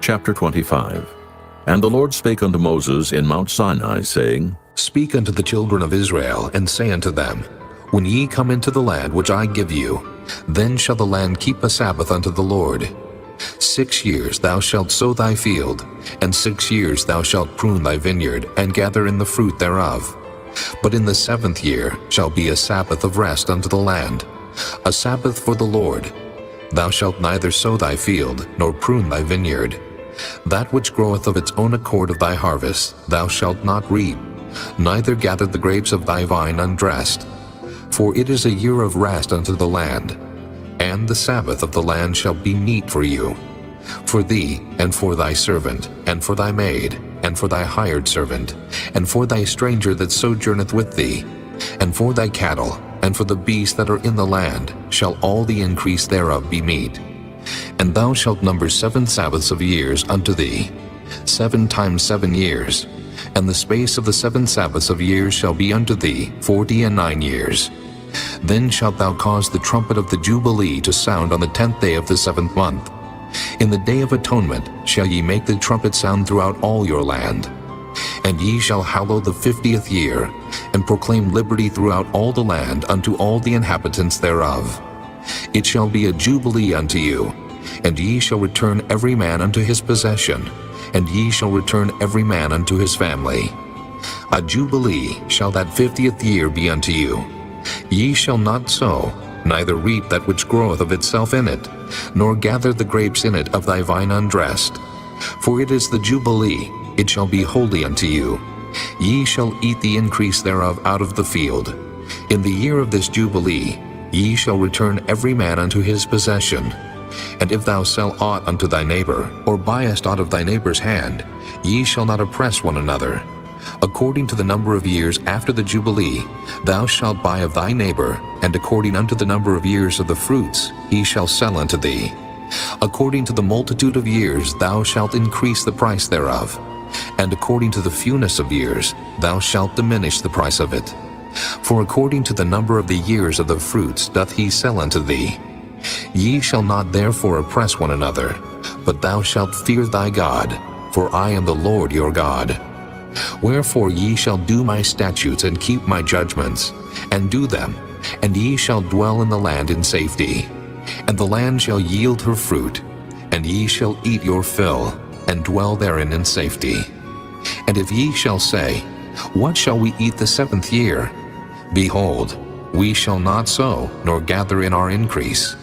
Chapter 25. And the Lord spake unto Moses in Mount Sinai, saying, Speak unto the children of Israel, and say unto them, When ye come into the land which I give you, then shall the land keep a Sabbath unto the Lord. 6 years thou shalt sow thy field, and 6 years thou shalt prune thy vineyard, and gather in the fruit thereof. But in the 7th year shall be a Sabbath of rest unto the land, a Sabbath for the Lord. Thou shalt neither sow thy field, nor prune thy vineyard. That which groweth of its own accord of thy harvest thou shalt not reap, neither gather the grapes of thy vine undressed. For it is a year of rest unto the land, and the Sabbath of the land shall be meat for you, for thee, and for thy servant, and for thy maid, and for thy hired servant, and for thy stranger that sojourneth with thee, and for thy cattle, and for the beasts that are in the land, shall all the increase thereof be meat. And thou shalt number 7 Sabbaths of years unto thee, 7 times 7 years, and the space of the 7 Sabbaths of years shall be unto thee 49 years. Then shalt thou cause the trumpet of the Jubilee to sound on the 10th day of the 7th month. In the day of atonement shall ye make the trumpet sound throughout all your land. And ye shall hallow the 50th year, and proclaim liberty throughout all the land unto all the inhabitants thereof. It shall be a jubilee unto you, and ye shall return every man unto his possession, and ye shall return every man unto his family. A jubilee shall that 50th year be unto you. Ye shall not sow, neither reap that which groweth of itself in it, nor gather the grapes in it of thy vine undressed. For it is the jubilee, it shall be holy unto you. Ye shall eat the increase thereof out of the field. In the year of this jubilee ye shall return every man unto his possession. And if thou sell aught unto thy neighbor, or buyest aught of thy neighbor's hand, ye shall not oppress one another. According to the number of years after the jubilee thou shalt buy of thy neighbor, and according unto the number of years of the fruits he shall sell unto thee. According to the multitude of years thou shalt increase the price thereof, and according to the fewness of years thou shalt diminish the price of it. For according to the number of the years of the fruits doth he sell unto thee. Ye shall not therefore oppress one another, but thou shalt fear thy God, for I am the Lord your God. Wherefore ye shall do my statutes and keep my judgments, and do them, and ye shall dwell in the land in safety. And the land shall yield her fruit, and ye shall eat your fill, and dwell therein in safety. And if ye shall say, What shall we eat the 7th year? Behold, we shall not sow, nor gather in our increase.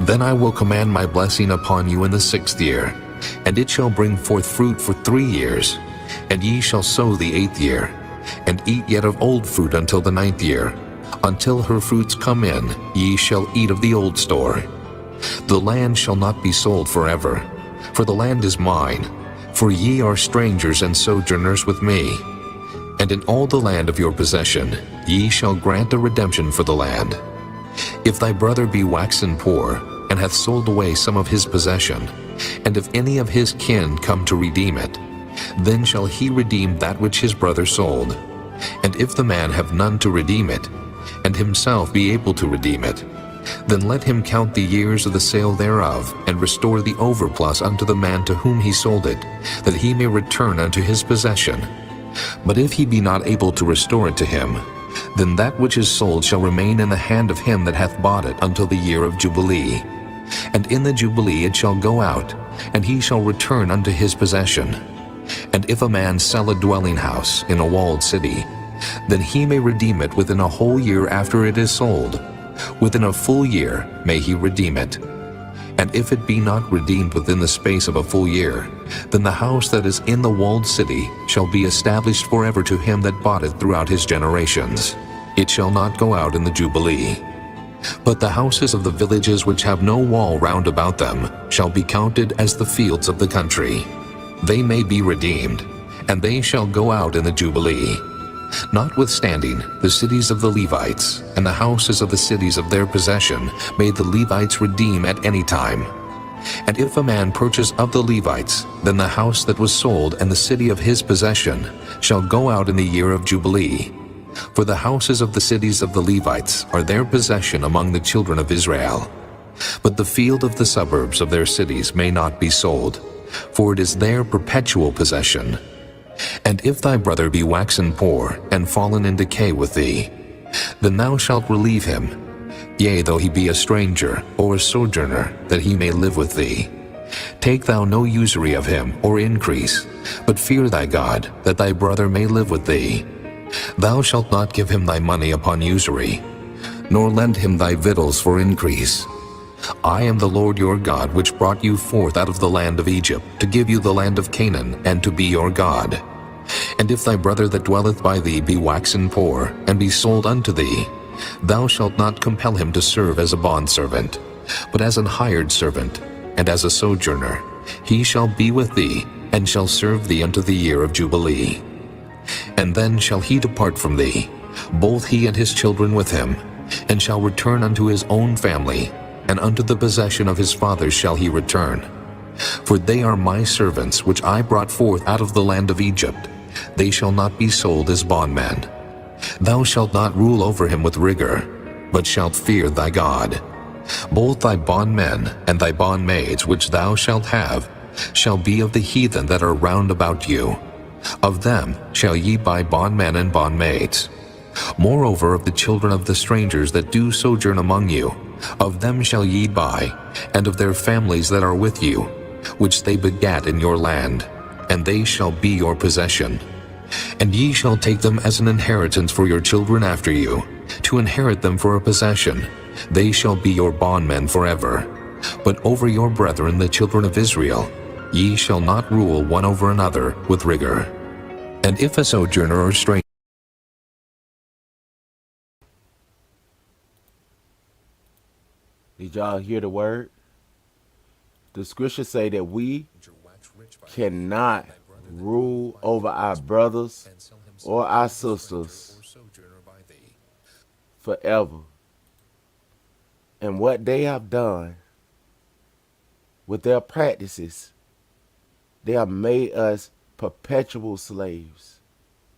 Then I will command my blessing upon you in the 6th year, and it shall bring forth fruit for 3 years. And ye shall sow the 8th year, and eat yet of old fruit until the 9th year. Until her fruits come in, ye shall eat of the old store. The land shall not be sold forever, for the land is mine, for ye are strangers and sojourners with me. And in all the land of your possession ye shall grant a redemption for the land. If thy brother be waxen poor, and hath sold away some of his possession, and if any of his kin come to redeem it, then shall he redeem that which his brother sold. And if the man have none to redeem it, and himself be able to redeem it, then let him count the years of the sale thereof, and restore the overplus unto the man to whom he sold it, that he may return unto his possession. But if he be not able to restore it to him, then that which is sold shall remain in the hand of him that hath bought it until the year of Jubilee. And in the Jubilee it shall go out, and he shall return unto his possession. And if a man sell a dwelling house in a walled city, then he may redeem it within a whole year after it is sold. Within a full year may he redeem it. And if it be not redeemed within the space of a full year, then the house that is in the walled city shall be established forever to him that bought it throughout his generations. It shall not go out in the Jubilee. But the houses of the villages which have no wall round about them shall be counted as the fields of the country. They may be redeemed, and they shall go out in the Jubilee. Notwithstanding, the cities of the Levites, and the houses of the cities of their possession, may the Levites redeem at any time. And if a man purchase of the Levites, then the house that was sold and the city of his possession shall go out in the year of Jubilee. For the houses of the cities of the Levites are their possession among the children of Israel. But the field of the suburbs of their cities may not be sold, for it is their perpetual possession. And if thy brother be waxen poor, and fallen in decay with thee, then thou shalt relieve him, yea, though he be a stranger, or a sojourner, that he may live with thee. Take thou no usury of him, or increase, but fear thy God, that thy brother may live with thee. Thou shalt not give him thy money upon usury, nor lend him thy victuals for increase. I am the Lord your God, which brought you forth out of the land of Egypt, to give you the land of Canaan, and to be your God. And if thy brother that dwelleth by thee be waxen poor, and be sold unto thee, thou shalt not compel him to serve as a bondservant, but as an hired servant, and as a sojourner. He shall be with thee, and shall serve thee unto the year of Jubilee. And then shall he depart from thee, both he and his children with him, and shall return unto his own family, and unto the possession of his fathers shall he return. For they are my servants, which I brought forth out of the land of Egypt. They shall not be sold as bondmen. Thou shalt not rule over him with rigor, but shalt fear thy God. Both thy bondmen and thy bondmaids which thou shalt have shall be of the heathen that are round about you. Of them shall ye buy bondmen and bondmaids. Moreover, of the children of the strangers that do sojourn among you, of them shall ye buy, and of their families that are with you, which they begat in your land, and they shall be your possession. And ye shall take them as an inheritance for your children after you, to inherit them for a possession. They shall be your bondmen forever. But over your brethren the children of Israel, ye shall not rule one over another with rigor. And if a sojourner or stranger Did y'all hear the word? The scriptures say that we cannot rule over our brothers or our sisters forever. And what they have done with their practices, they have made us perpetual slaves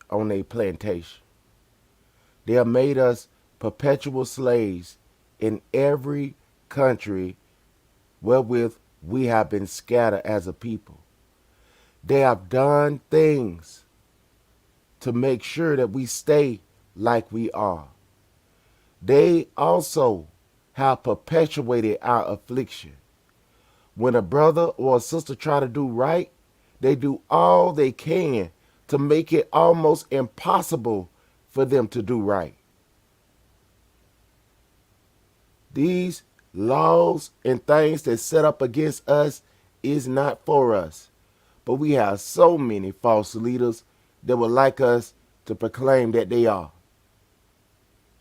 on a plantation. They have made us perpetual slaves in every country wherewith we have been scattered as a people. They have done things to make sure that we stay like we are. They also have perpetuated our affliction. When a brother or a sister try to do right, they do all they can to make it almost impossible for them to do right. These laws and things that set up against us is not for us. But we have so many false leaders that would like us to proclaim that they are.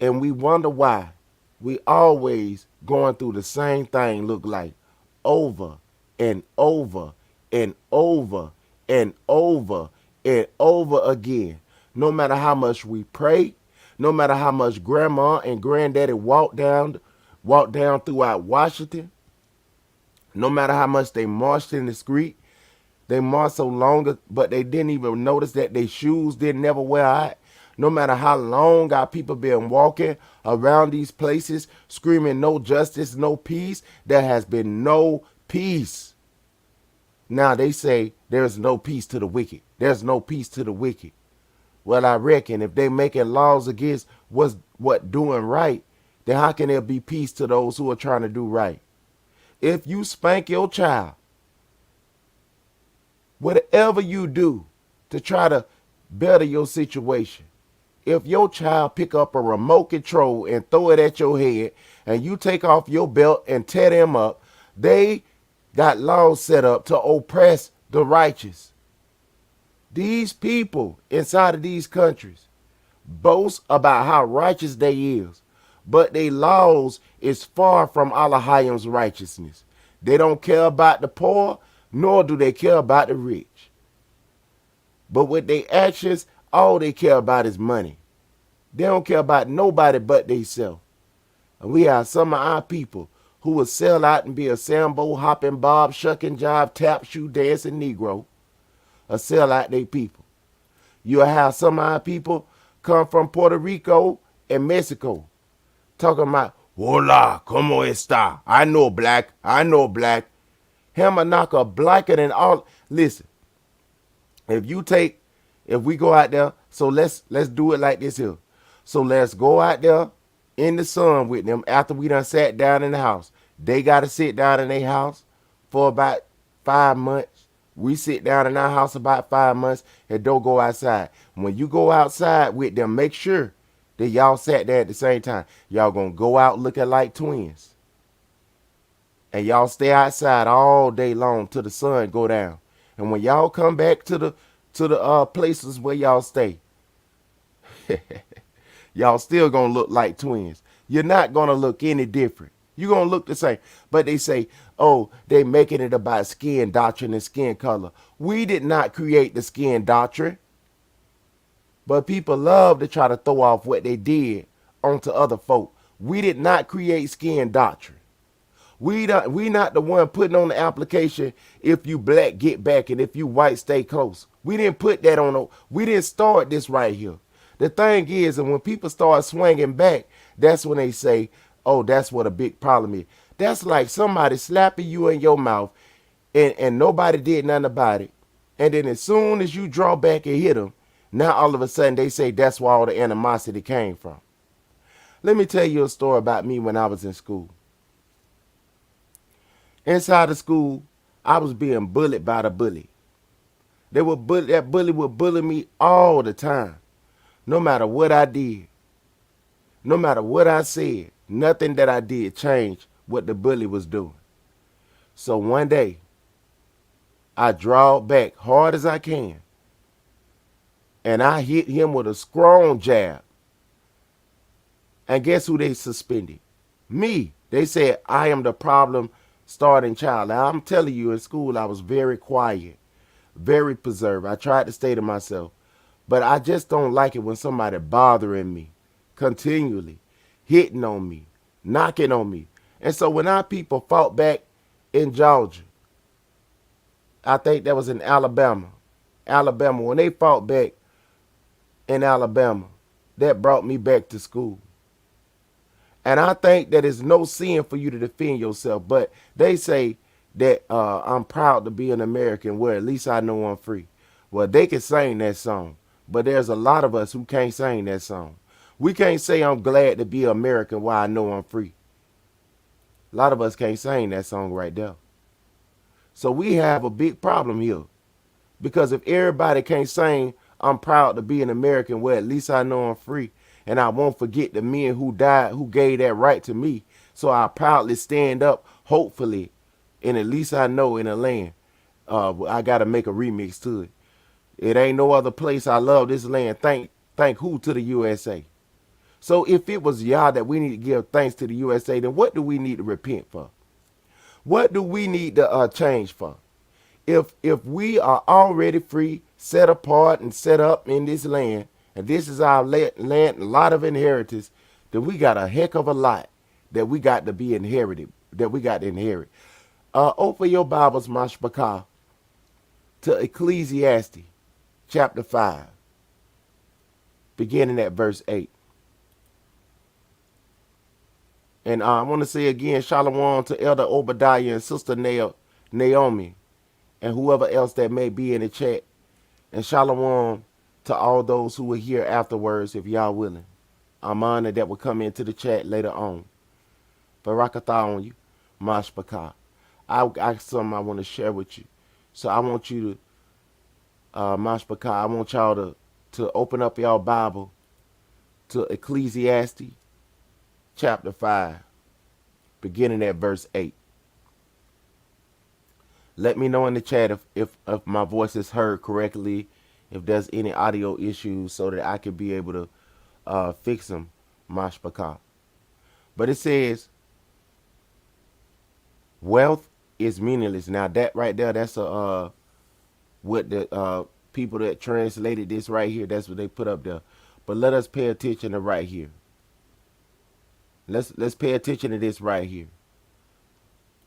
And we wonder why we always going through the same thing look like over and over and over and over and over again. No matter how much we pray, no matter how much grandma and granddaddy walk down throughout Washington, no matter how much they marched in the street, they marched so long, but they didn't even notice that their shoes didn't never wear out. No matter how long our people been walking around these places, screaming no justice, no peace, there has been no peace. Now they say there's no peace to the wicked. There's no peace to the wicked. Well, I reckon if they making laws against what doing right, then how can there be peace to those who are trying to do right? If you spank your child, whatever you do to try to better your situation, if your child pick up a remote control and throw it at your head and you take off your belt and tear them up, they got laws set up to oppress the righteous. These people inside of these countries boast about how righteous they is, but their laws is far from Allah's righteousness. They don't care about the poor, nor do they care about the rich. But with their actions, all they care about is money. They don't care about nobody but themselves. And we have some of our people who will sell out and be a Sambo, hopping, bob, shucking, jive, tap, shoe, dancing Negro, or sell out their people. You'll have some of our people come from Puerto Rico and Mexico, talking about, hola, como esta? I know black. Hammer knocker blacker than all. Listen, if we go out there, so let's do it like this here. So let's go out there in the sun with them after we done sat down in the house. They got to sit down in their house for about 5 months. We sit down in our house about 5 months and don't go outside. When you go outside with them, make sure that y'all sat there at the same time. Y'all gonna go out looking like twins. And y'all stay outside all day long till the sun go down. And when y'all come back to the places where y'all stay, y'all still gonna look like twins. You're not gonna look any different. You're gonna look the same. But they say, oh, they making it about skin doctrine and skin color. We did not create the skin doctrine. But people love to try to throw off what they did onto other folk. We did not create skin doctrine. We not the one putting on the application, if you black, get back, and if you white, stay close. We didn't put that on. We didn't start this right here. The thing is, and when people start swinging back, that's when they say, oh, that's what a big problem is. That's like somebody slapping you in your mouth and nobody did nothing about it. And then as soon as you draw back and hit them, now all of a sudden they say that's where all the animosity came from. Let me tell you a story about me when I was in school. Inside of school, I was being bullied by the bully. That bully would bully me all the time. No matter what I did, no matter what I said, nothing that I did changed what the bully was doing. So one day, I drawed back hard as I can, and I hit him with a strong jab. And guess who they suspended? Me. They said I am the problem starting child. Now, I'm telling you, in school, I was very quiet, very preserved. I tried to stay to myself. But I just don't like it when somebody bothering me continually, hitting on me, knocking on me. And so when our people fought back in Georgia, I think that was in Alabama, when they fought back in Alabama, that brought me back to school. And I think that it's no sin for you to defend yourself. But they say that I'm proud to be an American, where at least I know I'm free. Well, they can sing that song. But there's a lot of us who can't sing that song. We can't say I'm glad to be American while I know I'm free. A lot of us can't sing that song right there. So we have a big problem here. Because if everybody can't sing I'm proud to be an American, well, at least I know I'm free. And I won't forget the men who died, who gave that right to me. So I proudly stand up, hopefully, and at least I know in a land. I got to make a remix to it. It ain't no other place. I love this land. Thank who to the USA. So if it was Yah that we need to give thanks to the USA, then what do we need to repent for? What do we need to change for? If we are already free, set apart, and set up in this land, and this is our land, a lot of inheritance, then we got a heck of a lot that we got to be inherited, that we got to inherit. Open your Bibles, Mashpachah, to Ecclesiastes chapter 5, beginning at verse 8. And I want to say again, Shalom to Elder Obadiah and Sister Naomi, and whoever else that may be in the chat. And Shalom to all those who will hear afterwards, if y'all willing. I'm honored that will come into the chat later on. Barakatah on you, Mashpachah. I got something I want to share with you. So I want you to, Mashpachah, I want y'all to open up y'all Bible to Ecclesiastes chapter 5, beginning at verse 8. Let me know in the chat if my voice is heard correctly, if there's any audio issues, so that I can be able to fix them, Mashpachah. But it says, wealth is meaningless. Now that right there, that's what the people that translated this right here, that's what they put up there. But let us pay attention to right here. Let's pay attention to this right here.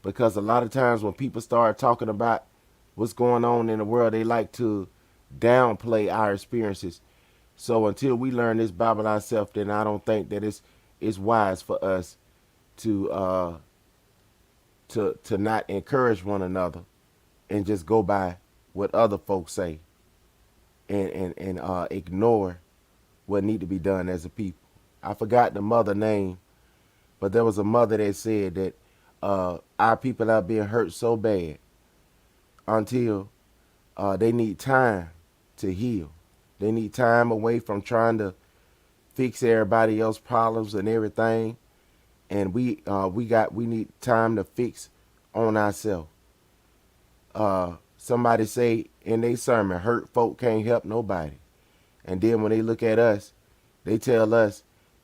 Because a lot of times when people start talking about what's going on in the world, they like to downplay our experiences. So until we learn this Bible ourselves, then I don't think that it's wise for us to to not encourage one another and just go by what other folks say and ignore what need to be done as a people. I forgot the mother name, but there was a mother that said that our people are being hurt so bad until they need time to heal. They need time away from trying to fix everybody else's problems and everything, and we need time to fix on ourselves. Somebody say in their sermon, hurt folk can't help nobody. And then when they look at us, they tell us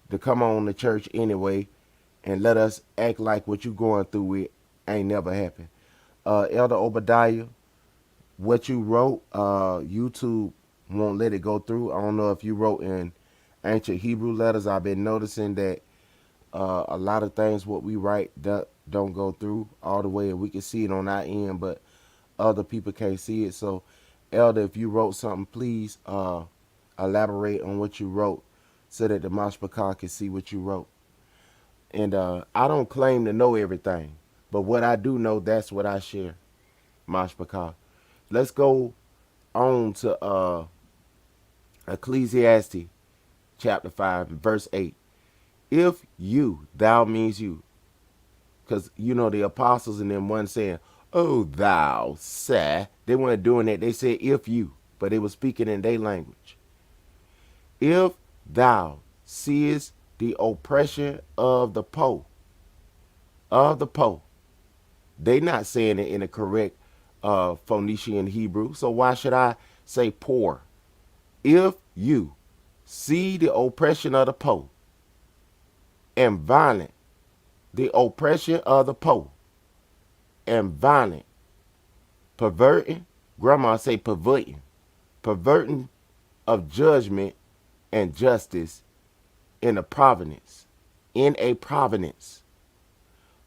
to come on to church anyway and let us act like what you going through with ain't never happened. Elder Obadiah, what you wrote, YouTube won't let it go through. I don't know if you wrote in ancient Hebrew letters. I've been noticing that a lot of things what we write don't go through all the way, and we can see it on our end, but other people can't see it. So, Elder, if you wrote something, please elaborate on what you wrote so that the Mashpachah can see what you wrote. And I don't claim to know everything, but what I do know, that's what I share, Mashpachah. Let's go on to Ecclesiastes chapter 5, verse 8. If you, thou means you, because you know the apostles and them one saying, oh thou, sir. They weren't doing that. They said if you, but they were speaking in their language. If thou seest the oppression of the poor, they not saying it in a correct Phoenician Hebrew. So why should I say poor? If you see the oppression of the poor and violent, the oppression of the poor and violent, perverting, grandma say perverting of judgment and justice in a providence,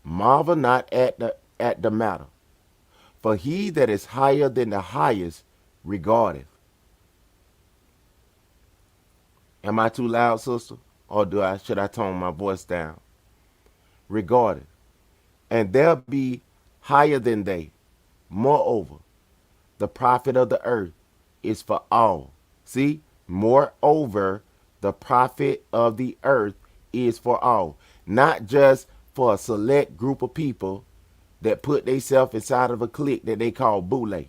marvel not at the matter, for he that is higher than the highest regardeth. Am I too loud, sister? Or should I tone my voice down? Regardeth. And there be higher than they. Moreover, the profit of the earth is for all. See? Moreover, the profit of the earth is for all. Not just for a select group of people that put themselves inside of a clique that they call boule.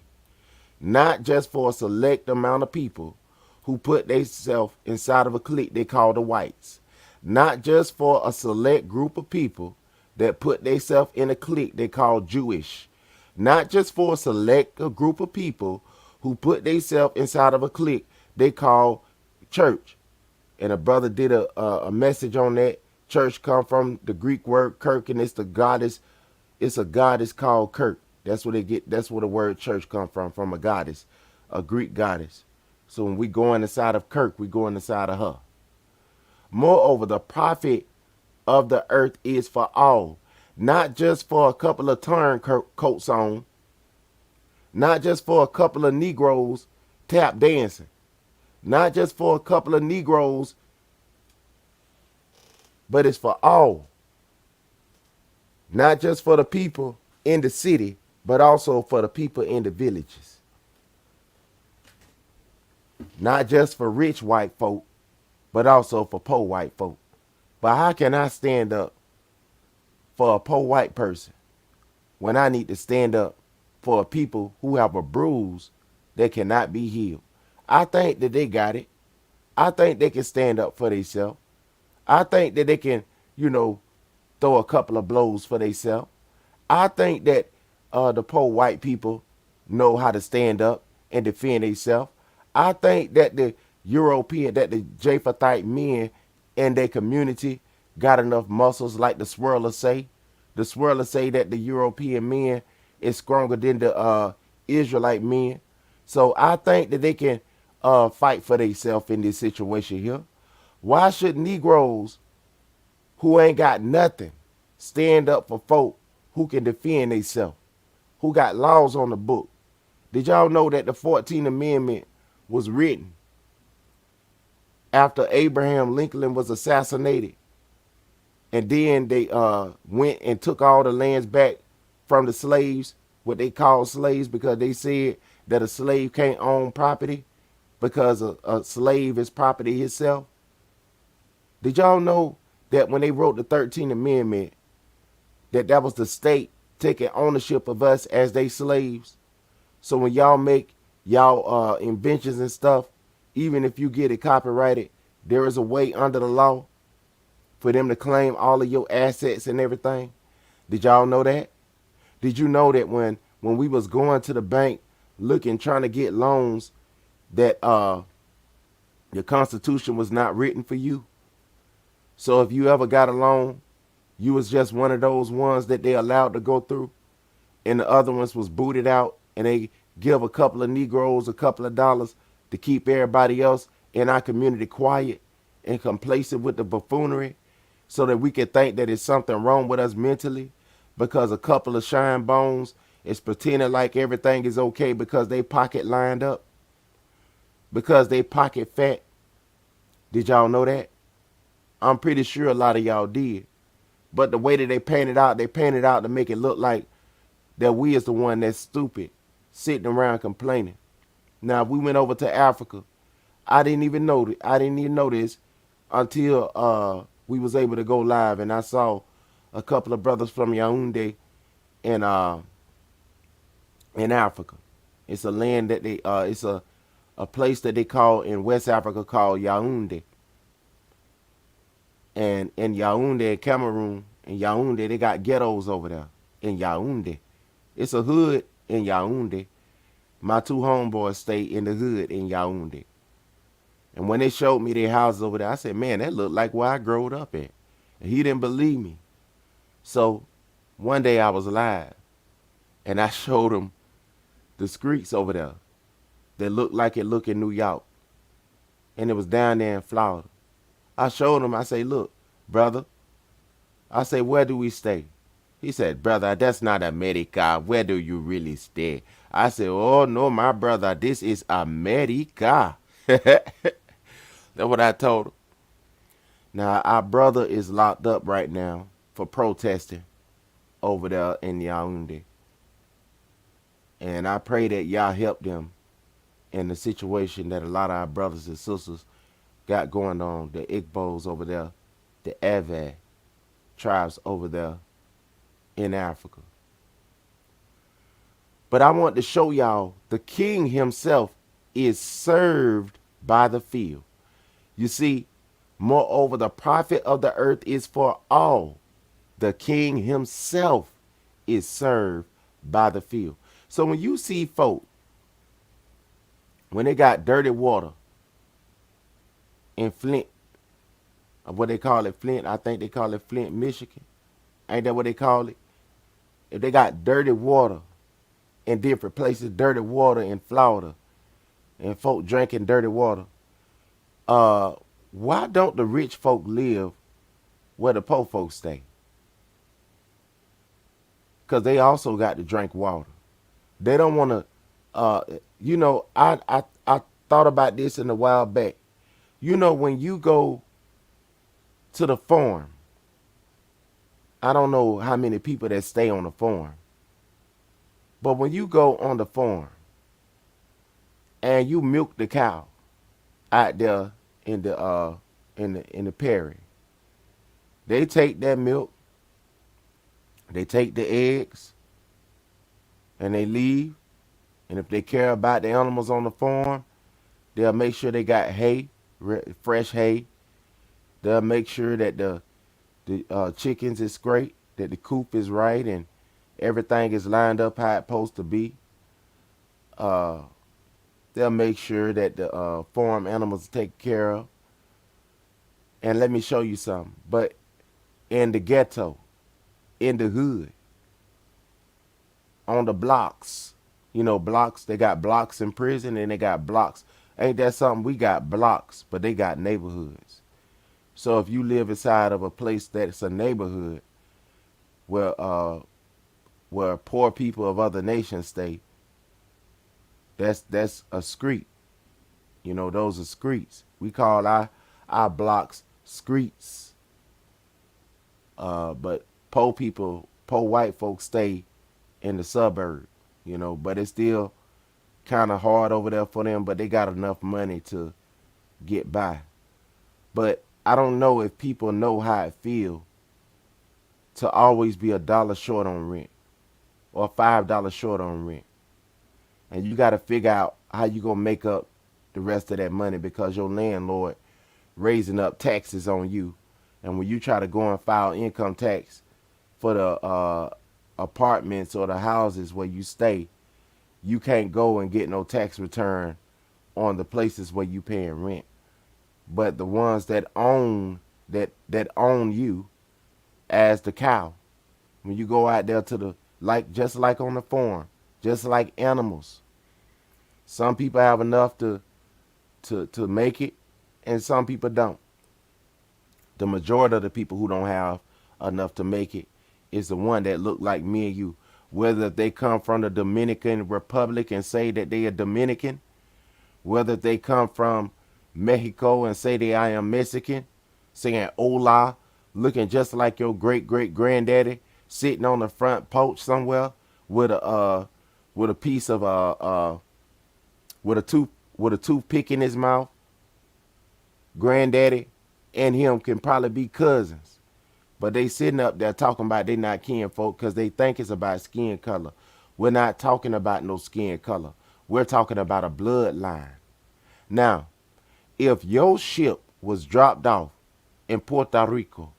Not just for a select amount of people who put themselves inside of a clique they call the whites. Not just for a select group of people that put themselves in a clique they call Jewish. Not just for a select group of people who put themselves inside of a clique they call church. And a brother did a message on that. Church come from the Greek word kirk, and it's a goddess called Kirk. That's where the word church come from a goddess, a Greek goddess. So when we go inside of Kirk, we go inside of her. Moreover, the profit of the earth is for all, not just for a couple of turncoats on, not just for a couple of Negroes tap dancing, not just for a couple of Negroes, but it's for all. Not just for the people in the city, but also for the people in the villages. Not just for rich white folk, but also for poor white folk. But how can I stand up for a poor white person when I need to stand up for a people who have a bruise that cannot be healed? I think that they got it. I think they can stand up for themselves. I think that they can, throw a couple of blows for themselves. I think that the poor white people know how to stand up and defend themselves. I think that the Japhetite men in their community got enough muscles, like the swirler say. The swirler say that the European men is stronger than the Israelite men. So I think that they can fight for themselves in this situation here. Why should Negroes who ain't got nothing stand up for folk who can defend themselves, who got laws on the book? Did y'all know that the 14th Amendment was written after Abraham Lincoln was assassinated? And then they went and took all the lands back from the slaves, what they call slaves, because they said that a slave can't own property because a slave is property itself. Did y'all know that when they wrote the 13th Amendment, that was the state taking ownership of us as they slaves? So when y'all make y'all inventions and stuff, even if you get it copyrighted, there is a way under the law for them to claim all of your assets and everything. Did y'all know that? Did you know that when we was going to the bank looking, trying to get loans, that the Constitution was not written for you? So if you ever got a loan, you was just one of those ones that they allowed to go through, and the other ones was booted out, and they give a couple of Negroes a couple of dollars to keep everybody else in our community quiet and complacent with the buffoonery, so that we can think that it's something wrong with us mentally, because a couple of shine bones is pretending like everything is okay because they pocket lined up, because they pocket fat. Did y'all know that? I'm pretty sure a lot of y'all did. But the way that they paint it out to make it look like that we is the one that's stupid, sitting around complaining. Now, if we went over to Africa, I didn't even know this until we was able to go live, and I saw a couple of brothers from Yaoundé in Africa. It's a land that it's a place that they call in West Africa called Yaoundé. And in Yaoundé, Cameroon, in Yaoundé, they got ghettos over there in Yaoundé. It's a hood in Yaoundé. My two homeboys stay in the hood in Yaoundé. And when they showed me their houses over there, I said, man, that looked like where I growed up at. And he didn't believe me. So one day I was live, and I showed him the streets over there that looked like it looked in New York. And it was down there in Florida. I showed him, I say, look, brother. I say, where do we stay? He said, brother, that's not America. Where do you really stay? I said, oh, no, my brother, this is America. That's what I told him. Now, our brother is locked up right now for protesting over there in Yaoundé. And I pray that y'all help them in the situation that a lot of our brothers and sisters got going on. The Igbos over there, the Ewe tribes over there in Africa. But I want to show y'all the king himself is served by the field. You see, moreover, the profit of the earth is for all. The king himself is served by the field. So when you see folk, when they got dirty water in Flint, what they call it, Flint, I think they call it Flint, Michigan. Ain't that what they call it? If they got dirty water in different places, dirty water in Florida, and folk drinking dirty water, why don't the rich folk live where the poor folks stay? Because they also got to drink water. They don't want to, I thought about this in a while back. You know, when you go to the farm, I don't know how many people that stay on the farm, but when you go on the farm and you milk the cow out there in the prairie, they take that milk, they take the eggs, and they leave. And if they care about the animals on the farm, they'll make sure they got hay, fresh hay. They'll make sure that the chickens is great, that the coop is right, and everything is lined up how it's supposed to be. They'll make sure that the farm animals are taken care of. And let me show you something. But in the ghetto, in the hood, on the blocks, blocks, they got blocks in prison and they got blocks. Ain't that something? We got blocks, but they got neighborhoods. So if you live inside of a place that's a neighborhood where poor people of other nations stay, that's a street. Those are streets. We call our blocks streets. But poor white folks stay in the suburb, but it's still kind of hard over there for them, but they got enough money to get by. But I don't know if people know how it feels to always be $1 short on rent or $5 short on rent. And you got to figure out how you going to make up the rest of that money because your landlord raising up taxes on you. And when you try to go and file income tax for the apartments or the houses where you stay, you can't go and get no tax return on the places where you paying rent. But the ones that own you as the cow, when you go out there to just like on the farm, just like animals, some people have enough to make it, and some people don't. The majority of the people who don't have enough to make it is the one that look like me and you. Whether they come from the Dominican Republic and say that they are Dominican, whether they come from Mexico and say that I am Mexican, saying hola, looking just like your great-great-granddaddy, sitting on the front porch somewhere with a piece of with a toothpick in his mouth. Granddaddy and him can probably be cousins, but they sitting up there talking about they not kinfolk because they think it's about skin color. We're not talking about no skin color. We're talking about a bloodline. Now, if your ship was dropped off in Puerto Rico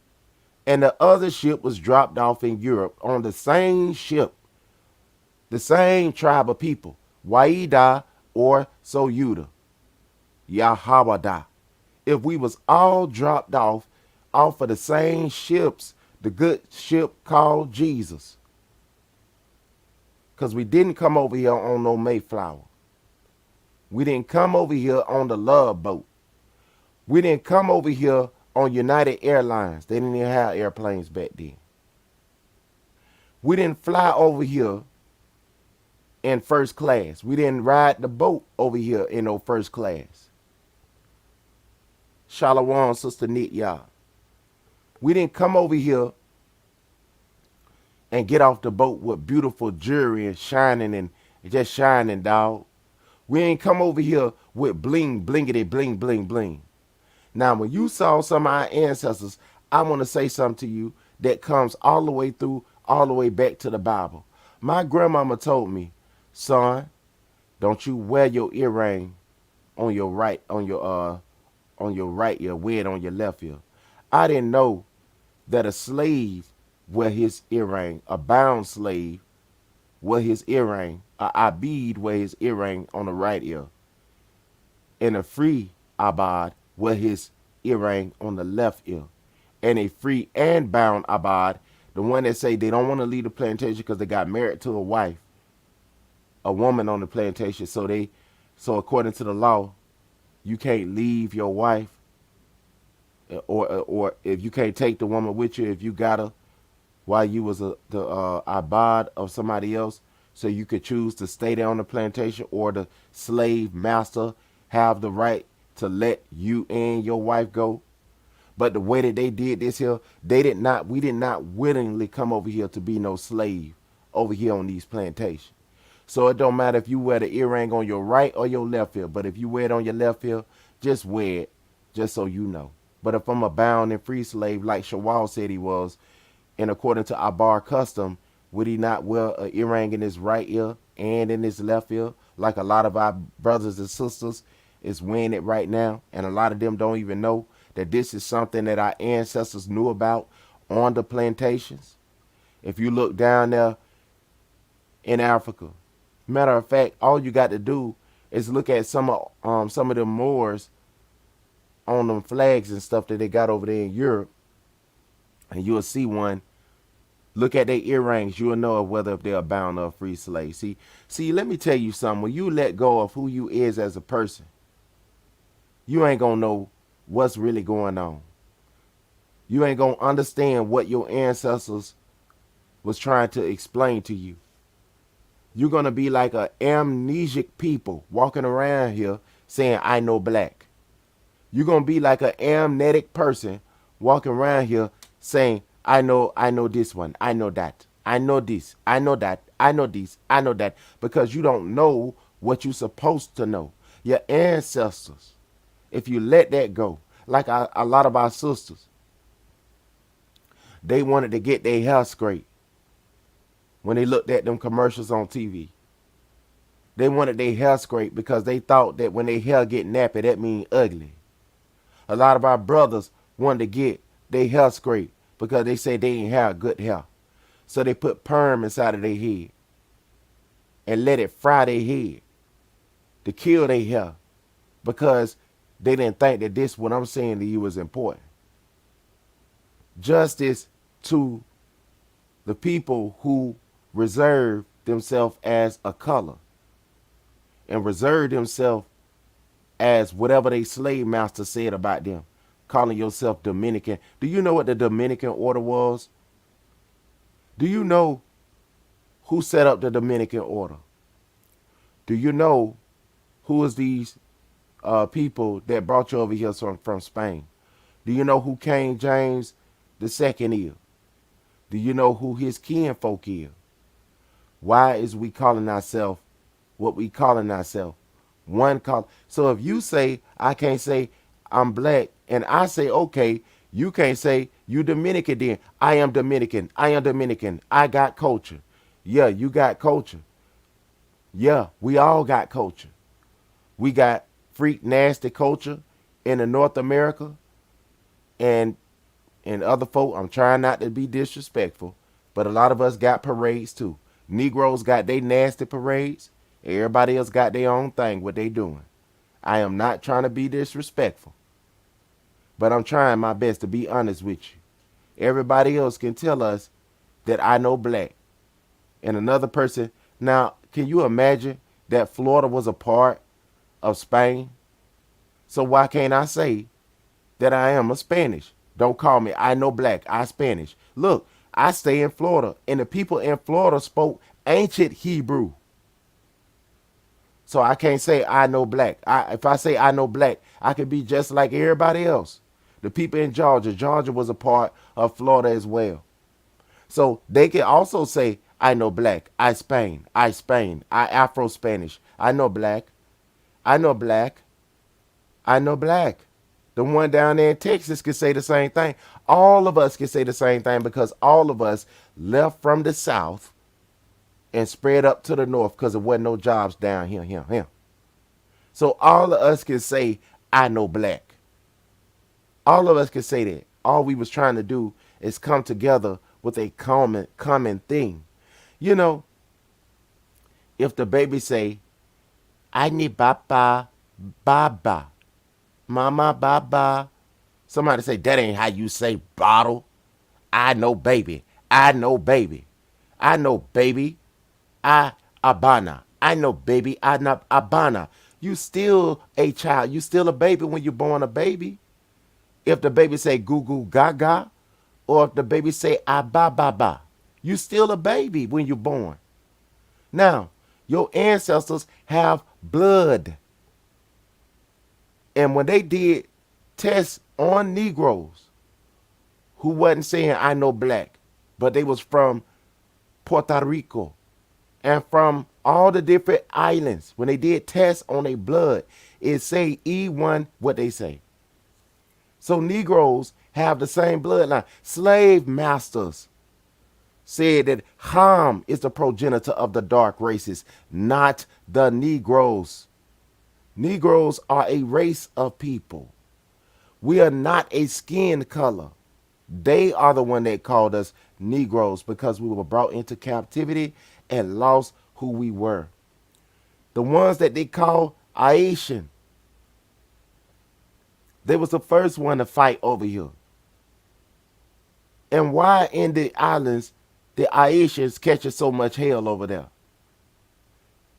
and the other ship was dropped off in Europe on the same ship, the same tribe of people, Waida or Soyuda, Yahawada, if we was all dropped off of the same ships, the good ship called Jesus, because we didn't come over here on no Mayflower. We didn't come over here on the Love Boat. We didn't come over here on United Airlines. They didn't even have airplanes back then. We didn't fly over here in first class. We didn't ride the boat over here in no first class. Shalom, Sister Nitya. We didn't come over here and get off the boat with beautiful jewelry and shining and just shining, dog. We ain't come over here with bling, blingity, bling, bling, bling. Now, when you saw some of our ancestors, I want to say something to you that comes all the way through, all the way back to the Bible. My grandmama told me, son, don't you wear your earring on your right, on your right ear, wear it on your left ear. I didn't know that a slave wear his earring, a bound slave wear his earring, a abid wear his earring on the right ear, and a free abad wear his earring on the left ear. And a free and bound abad, the one that say they don't want to leave the plantation because they got married to a wife, a woman on the plantation, so according to the law, you can't leave your wife, or if you can't take the woman with you, if you got her while you was the abad of somebody else, so you could choose to stay there on the plantation, or the slave master have the right to let you and your wife go. But the way that they did this here, we did not willingly come over here to be no slave over here on these plantations. So it don't matter if you wear the earring on your right or your left ear. But if you wear it on your left ear, just wear it, just so you know. But if I'm a bound and free slave, like Shawal said he was, and according to our bar custom, would he not wear an earring in his right ear and in his left ear, like a lot of our brothers and sisters is wearing it right now? And a lot of them don't even know that this is something that our ancestors knew about on the plantations. If you look down there in Africa, matter of fact, all you got to do is look at some of the Moors on them flags and stuff that they got over there in Europe, and you'll see one. Look at their earrings, you'll know whether if they're bound or a free slave. See, let me tell you something. When you let go of who you is as a person, you ain't gonna know what's really going on. You ain't gonna understand what your ancestors was trying to explain to you. You're gonna be like a amnesic people walking around here saying, I know black. You're gonna be like an amnetic person walking around here saying, I know this one, I know that, I know this, I know that, I know this, I know that, because you don't know what you're supposed to know. Your ancestors, if you let that go, like a lot of our sisters, they wanted to get their hair straight when they looked at them commercials on TV. They wanted their hair straight because they thought that when their hair get nappy, that mean ugly. A lot of our brothers wanted to get their hair straight because they say they ain't have good hair. So they put perm inside of their head and let it fry their head to kill their hair because they didn't think that this, what I'm saying to you, was important. Justice to the people who reserve themselves as a color and reserve themselves as whatever they slave master said about them, calling yourself Dominican. Do you know what the Dominican order was? Do you know who set up the Dominican order? Do you know who is these people that brought you over here from Spain? Do you know who King James II is? Do you know who his kinfolk is? Why is we calling ourselves what we calling ourselves? One call. So if you say, I can't say I'm black, and I say, okay, you can't say you Dominican then. I am Dominican. I am Dominican. I got culture. Yeah, you got culture. Yeah, we all got culture. We got freak nasty culture in the North America and other folk. I'm trying not to be disrespectful, but a lot of us got parades too. Negroes got their nasty parades. Everybody else got their own thing, what they doing. I am not trying to be disrespectful, but I'm trying my best to be honest with you. Everybody else can tell us that I know black. And another person, now, can you imagine that Florida was a part of Spain? So why can't I say that I am a Spanish? Don't call me I know black, I Spanish. Look, I stay in Florida, and the people in Florida spoke ancient Hebrew. So I can't say I know black. If I say I know black, I could be just like everybody else. The people in Georgia was a part of Florida as well. So they can also say I know black, I Spain, I Afro-Spanish. I know black, I know black, I know black. The one down there in Texas can say the same thing. All of us can say the same thing because all of us left from the South and spread up to the North because there wasn't no jobs down here. So all of us can say, I know black. All of us can say that. All we was trying to do is come together with a common thing. You know, if the baby say, I need baba, mama, baba. Somebody say, that ain't how you say bottle. I know baby. I know baby. I know baby. I abana. I know baby. I know abana. You still a child. You still a baby when you're born a baby. If the baby say goo goo gaga, or if the baby say ba, you still a baby when you're born. Now, your ancestors have blood. And when they did tests on Negroes who wasn't saying I know black, but they was from Puerto Rico and from all the different islands, when they did tests on their blood, it say E1 what they say. So Negroes have the same bloodline. Slave masters said that Ham is the progenitor of the dark races, not the Negroes. Negroes are a race of people. We are not a skin color. They are the one that called us Negroes because we were brought into captivity and lost who we were. The ones that they call Haitian, they was the first one to fight over here. And why in the islands the Haitians catching so much hell over there?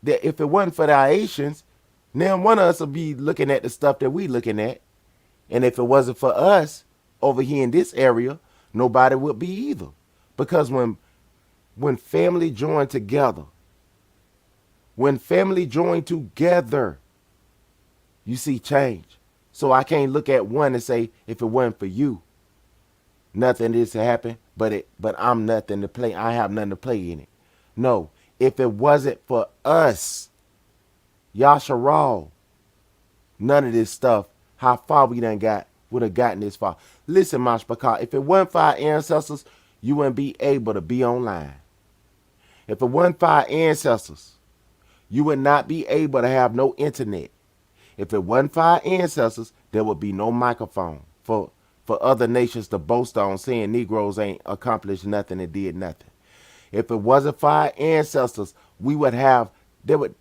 That if it wasn't for the Haitians, now one of us would be looking at the stuff that we looking at. And if it wasn't for us over here in this area, nobody would be either. Because when family join together, you see change. So I can't look at one and say, if it wasn't for you, nothing is to happen. but I'm nothing to play. I have nothing to play in it. No, if it wasn't for us, Yasharal, none of this stuff, how far we done got, would have gotten this far. Listen, Mashpaka, if it wasn't for our ancestors, you wouldn't be able to be online. If it wasn't for our ancestors, you would not be able to have no internet. If it wasn't for our ancestors, there would be no microphone for other nations to boast on, saying Negroes ain't accomplished nothing and did nothing. If it wasn't for our ancestors, we would have, they would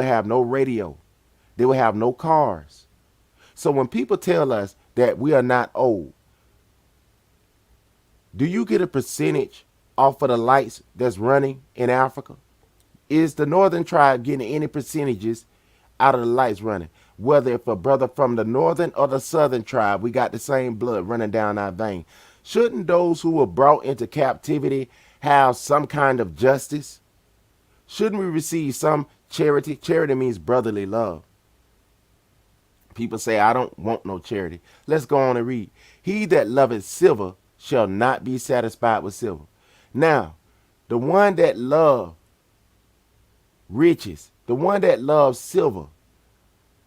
have no radio. They would have no cars. So when people tell us that we are not old, do you get a percentage off of the lights that's running in Africa? Is the northern tribe getting any percentages out of the lights running? Whether if a brother from the northern or the southern tribe, we got the same blood running down our vein. Shouldn't those who were brought into captivity have some kind of justice? Shouldn't we receive some charity? Charity means brotherly love. People say, I don't want no charity. Let's go on and read. He that loveth silver shall not be satisfied with silver. Now, the one that loves riches, the one that loves silver,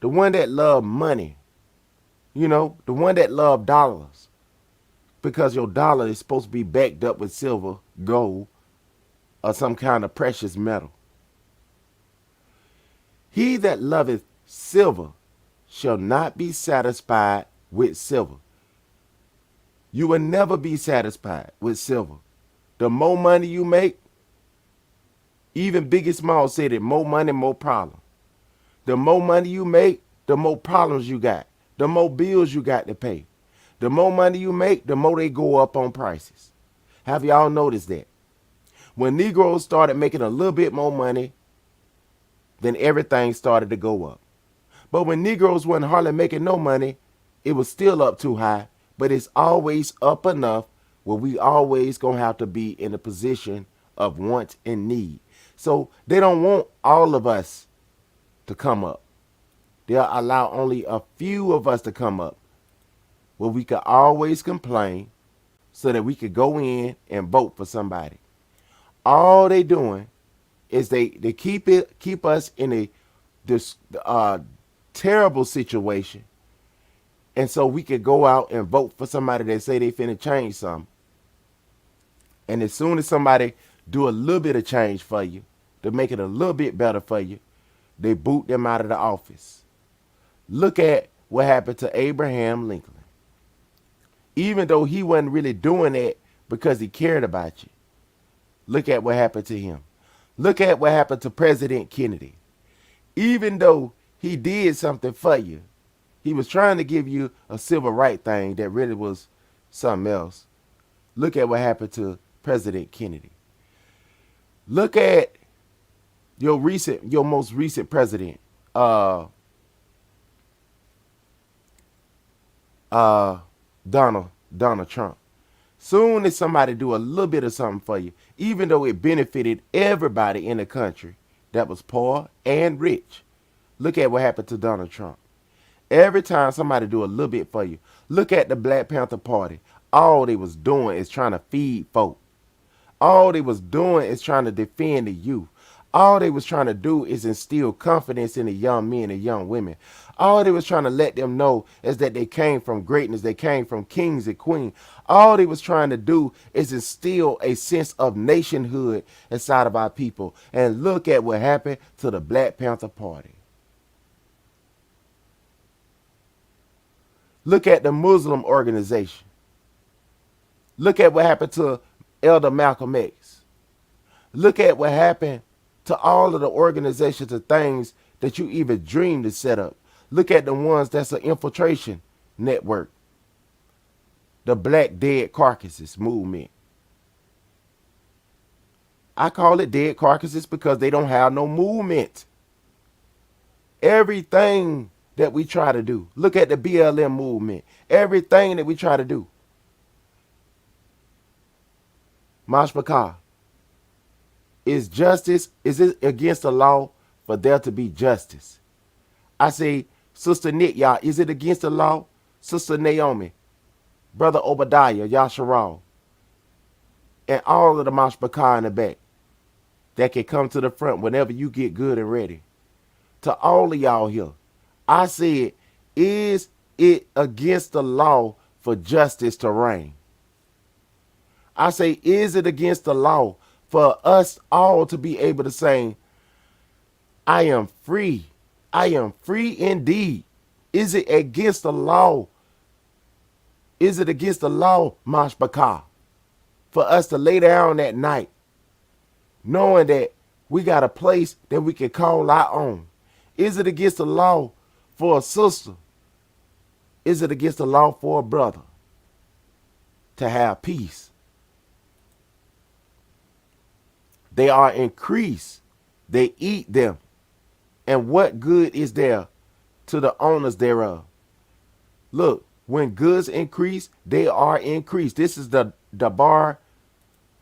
the one that loves money, the one that loves dollars, because your dollar is supposed to be backed up with silver, gold, or some kind of precious metal. He that loveth silver shall not be satisfied with silver. You will never be satisfied with silver. The more money you make, even Biggie Small said it, more money, more problem. The more money you make, the more problems you got. The more bills you got to pay. The more money you make, the more they go up on prices. Have y'all noticed that? When Negroes started making a little bit more money, then everything started to go up. But when Negroes wasn't hardly making no money, it was still up too high, but it's always up enough where we always gonna have to be in a position of want and need. So they don't want all of us to come up. They'll allow only a few of us to come up where we could always complain so that we could go in and vote for somebody. All they doing is they keep us in this terrible situation, and so we could go out and vote for somebody that say they finna change something. And as soon as somebody do a little bit of change for you to make it a little bit better for you, they boot them out of the office. Look at what happened to Abraham Lincoln. Even though he wasn't really doing it because he cared about you, look at what happened to him. Look at what happened to President Kennedy. Even though he did something for you, he was trying to give you a civil right thing that really was something else. Look at what happened to President Kennedy. Look at your most recent president, Donald Trump. Soon as somebody do a little bit of something for you, even though it benefited everybody in the country that was poor and rich, look at what happened to Donald Trump. Every time somebody do a little bit for you, look at the Black Panther Party. All they was doing is trying to feed folk. All they was doing is trying to defend the youth. All they was trying to do is instill confidence in the young men and young women. All they was trying to let them know is that they came from greatness. They came from kings and queens. All they was trying to do is instill a sense of nationhood inside of our people. And look at what happened to the Black Panther Party. Look at the Muslim organization. Look at what happened to Elder Malcolm X. Look at what happened to all of the organizations and things that you even dreamed to set up. Look at the ones that's an infiltration network. The Black Dead Carcasses movement. I call it dead carcasses because they don't have no movement. Everything that we try to do. Look at the BLM movement. Everything that we try to do. Mashpaka, is it against the law for there to be justice? I say, Sister Nick, y'all, is it against the law? Sister Naomi, Brother Obadiah, Yasharal, and all of the mashpachah in the back that can come to the front whenever you get good and ready. To all of y'all here, I said, is it against the law for justice to reign? I say, is it against the law for us all to be able to say, I am free. I am free indeed. Is it against the law? Is it against the law, mashpachah, for us to lay down at night knowing that we got a place that we can call our own? Is it against the law for a sister? Is it against the law for a brother to have peace? They are increased. They eat them. And what good is there to the owners thereof? Look, when goods increase, they are increased. This is the Dabar,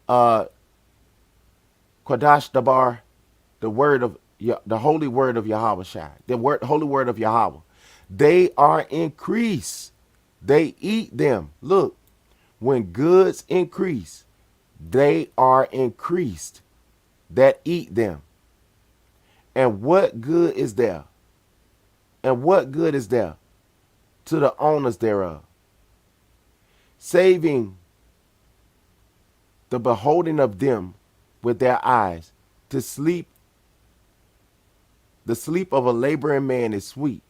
Kodash Dabar, the word of the holy word of Yahweh Shai, the holy word of Yahweh. They are increased. They eat them. Look, when goods increase, they are increased that eat them. And what good is there? And what good is there to the owners thereof? Saving the beholding of them with their eyes to sleep. The sleep of a laboring man is sweet.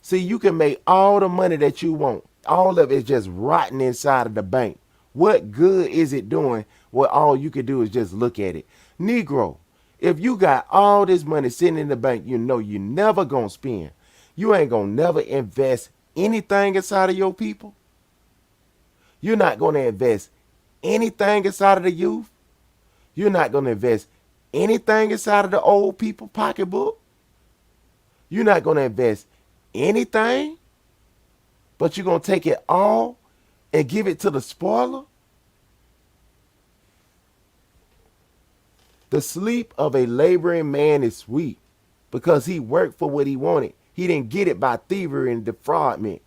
See, you can make all the money that you want. All of it is just rotting inside of the bank. What good is it doing where all you can do is just look at it? Negro, if you got all this money sitting in the bank, you know you never gonna spend. You ain't gonna never invest anything inside of your people. You're not gonna invest anything inside of the youth. You're not gonna invest anything inside of the old people pocketbook. You're not gonna invest anything, but you're gonna take it all and give it to the spoiler. The sleep of a laboring man is sweet because he worked for what he wanted. He didn't get it by thievery and defraudment.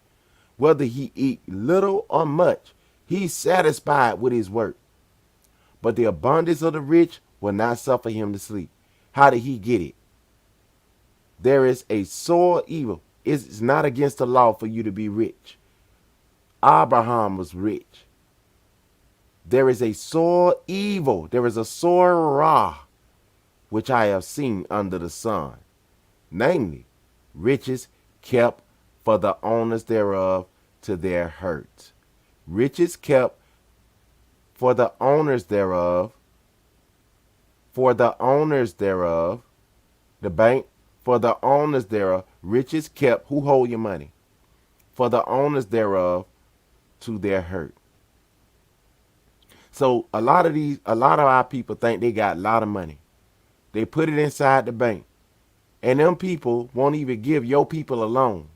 Whether he eat little or much, he's satisfied with his work. But the abundance of the rich will not suffer him to sleep. How did he get it? There is a sore evil. It's not against the law for you to be rich. Abraham was rich. There is a sore evil. There is a sore ra, which I have seen under the sun. Namely, riches kept for the owners thereof to their hurt. Riches kept for the owners thereof. For the owners thereof. The bank, for the owners thereof. Riches kept. Who hold your money? For the owners thereof to their hurt. So a lot of our people think they got a lot of money. They put it inside the bank. And them people won't even give your people a loan.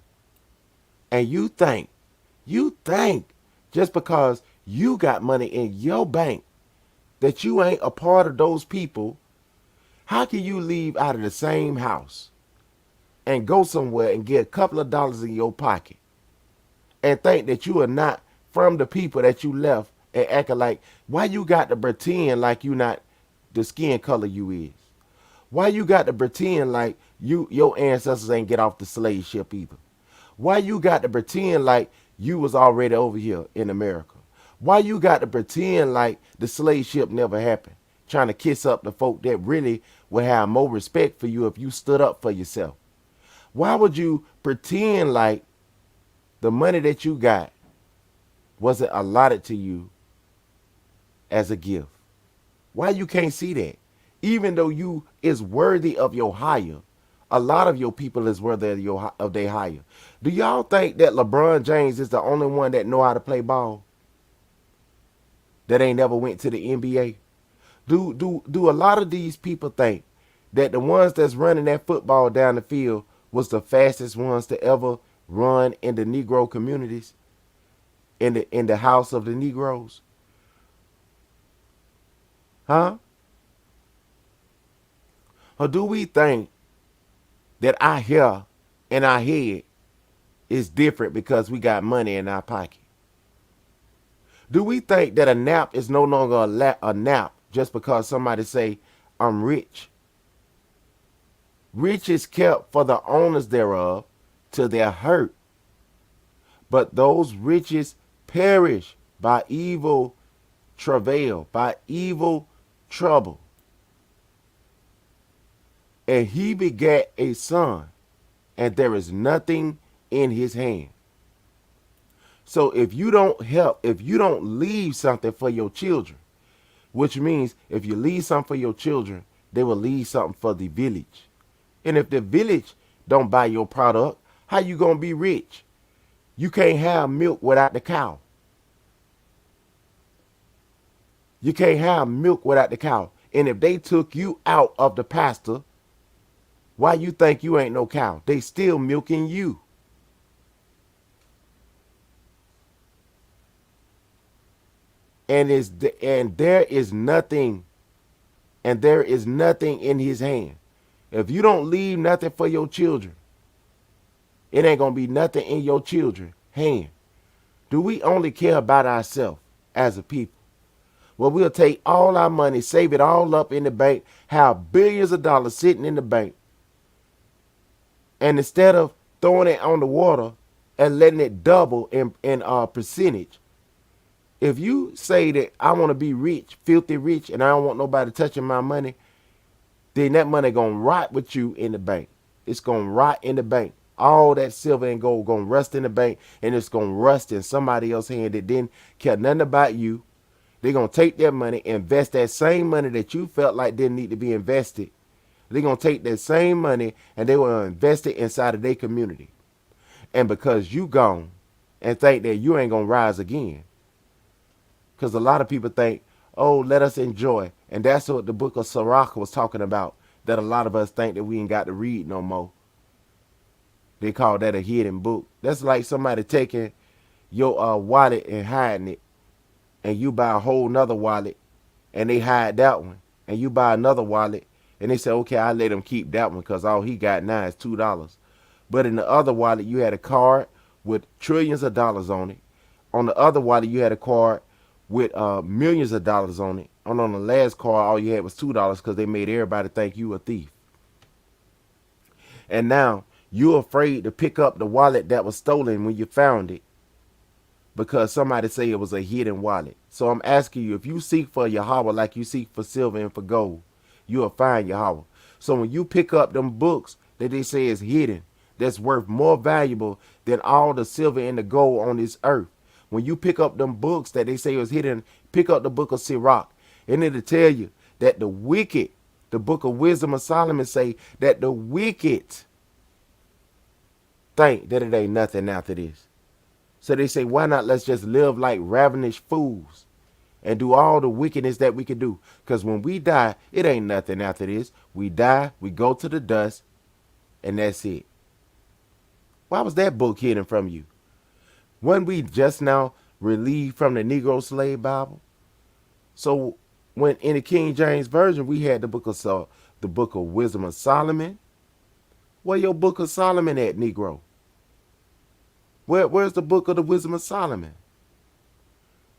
And you think just because you got money in your bank that you ain't a part of those people, how can you leave out of the same house and go somewhere and get a couple of dollars in your pocket and think that you are not from the people that you left and acting like, why you got to pretend like you not the skin color you is? Why you got to pretend like your ancestors ain't get off the slave ship either? Why you got to pretend like you was already over here in America? Why you got to pretend like the slave ship never happened? Trying to kiss up the folk that really would have more respect for you if you stood up for yourself. Why would you pretend like the money that you got wasn't allotted to you as a gift? Why you can't see that? Even though you is worthy of your hire, a lot of your people is worthy of their hire. Do y'all think that LeBron James is the only one that know how to play ball? That ain't never went to the NBA? Do a lot of these people think that the ones that's running that football down the field was the fastest ones to ever run in the Negro communities, in the house of the Negroes? Huh? Or do we think that our hair and our head is different because we got money in our pocket? Do we think that a nap is no longer a nap just because somebody say, I'm rich? Rich is kept for the owners thereof to their hurt. But those riches perish by evil travail, by evil trouble. And he begat a son, and there is nothing in his hand. So if you don't help, if you don't leave something for your children, which means if you leave something for your children, they will leave something for the village. And if the village don't buy your product, how you gonna be rich? You can't have milk without the cow. You can't have milk without the cow. And if they took you out of the pasture, why you think you ain't no cow? They still milking you. And there is nothing in his hand. If you don't leave nothing for your children, it ain't gonna be nothing in your children's hand. Do we only care about ourselves as a people? Well, we'll take all our money, save it all up in the bank, have billions of dollars sitting in the bank, and instead of throwing it on the water and letting it double in percentage, if you say that I want to be rich, filthy rich, and I don't want nobody touching my money, then that money gonna rot with you in the bank. It's gonna rot in the bank. All that silver and gold gonna rust in the bank, and it's gonna rust in somebody else's hand that didn't care nothing about you. They're gonna take their money, invest that same money that you felt like didn't need to be invested. They're gonna take that same money and they will invest it inside of their community. And because you gone and think that you ain't gonna rise again, because a lot of people think, oh, let us enjoy. And that's what the book of Sirach was talking about, that a lot of us think that we ain't got to read no more. They call that a hidden book. That's like somebody taking your wallet and hiding it, and you buy a whole nother wallet and they hide that one, and you buy another wallet and they say, okay, I'll let him keep that one because all he got now is $2. But in the other wallet, you had a card with trillions of dollars on it. On the other wallet, you had a card with millions of dollars on it. And on the last card, all you had was $2 because they made everybody think you a thief. And now you're afraid to pick up the wallet that was stolen when you found it because somebody say it was a hidden wallet. So I'm asking you, if you seek for Yahweh like you seek for silver and for gold, you'll find Yahweh. So when you pick up them books that they say is hidden, that's worth more valuable than all the silver and the gold on this earth. When you pick up them books that they say is hidden, pick up the book of Sirach, and it'll tell you that the wicked, the book of Wisdom of Solomon say that the wicked think that it ain't nothing after this. So they say, why not let's just live like ravenous fools and do all the wickedness that we can do? Because when we die, it ain't nothing after this. We die, we go to the dust, and that's it. Why was that book hidden from you? When we just now relieved from the Negro slave Bible? So when in the King James Version, we had the book of Wisdom of Solomon. Where your book of Solomon at, Negro? Where's the book of the Wisdom of Solomon?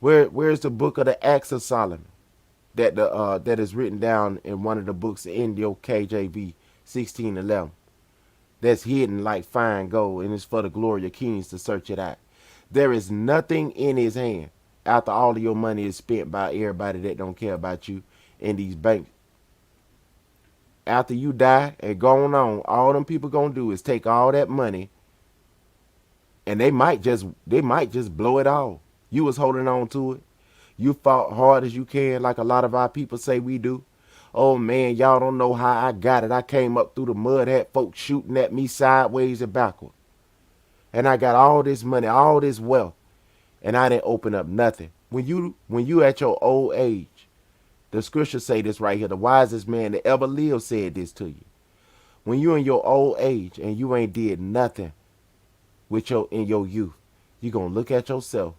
Where's the book of the Acts of Solomon that is written down in one of the books in your KJV 1611? That's hidden like fine gold, and it's for the glory of kings to search it out. There is nothing in his hand after all of your money is spent by everybody that don't care about you in these banks. After you die and going on, all them people gonna do is take all that money, and they might just blow it all. You was holding on to it. You fought hard as you can, like a lot of our people say we do. Oh man, y'all don't know how I got it. I came up through the mud, had folks shooting at me sideways and backward. And I got all this money, all this wealth, and I didn't open up nothing. When you at your old age, the scriptures say this right here. The wisest man that ever lived said this to you. When you in your old age and you ain't did nothing in your youth, you're going to look at yourself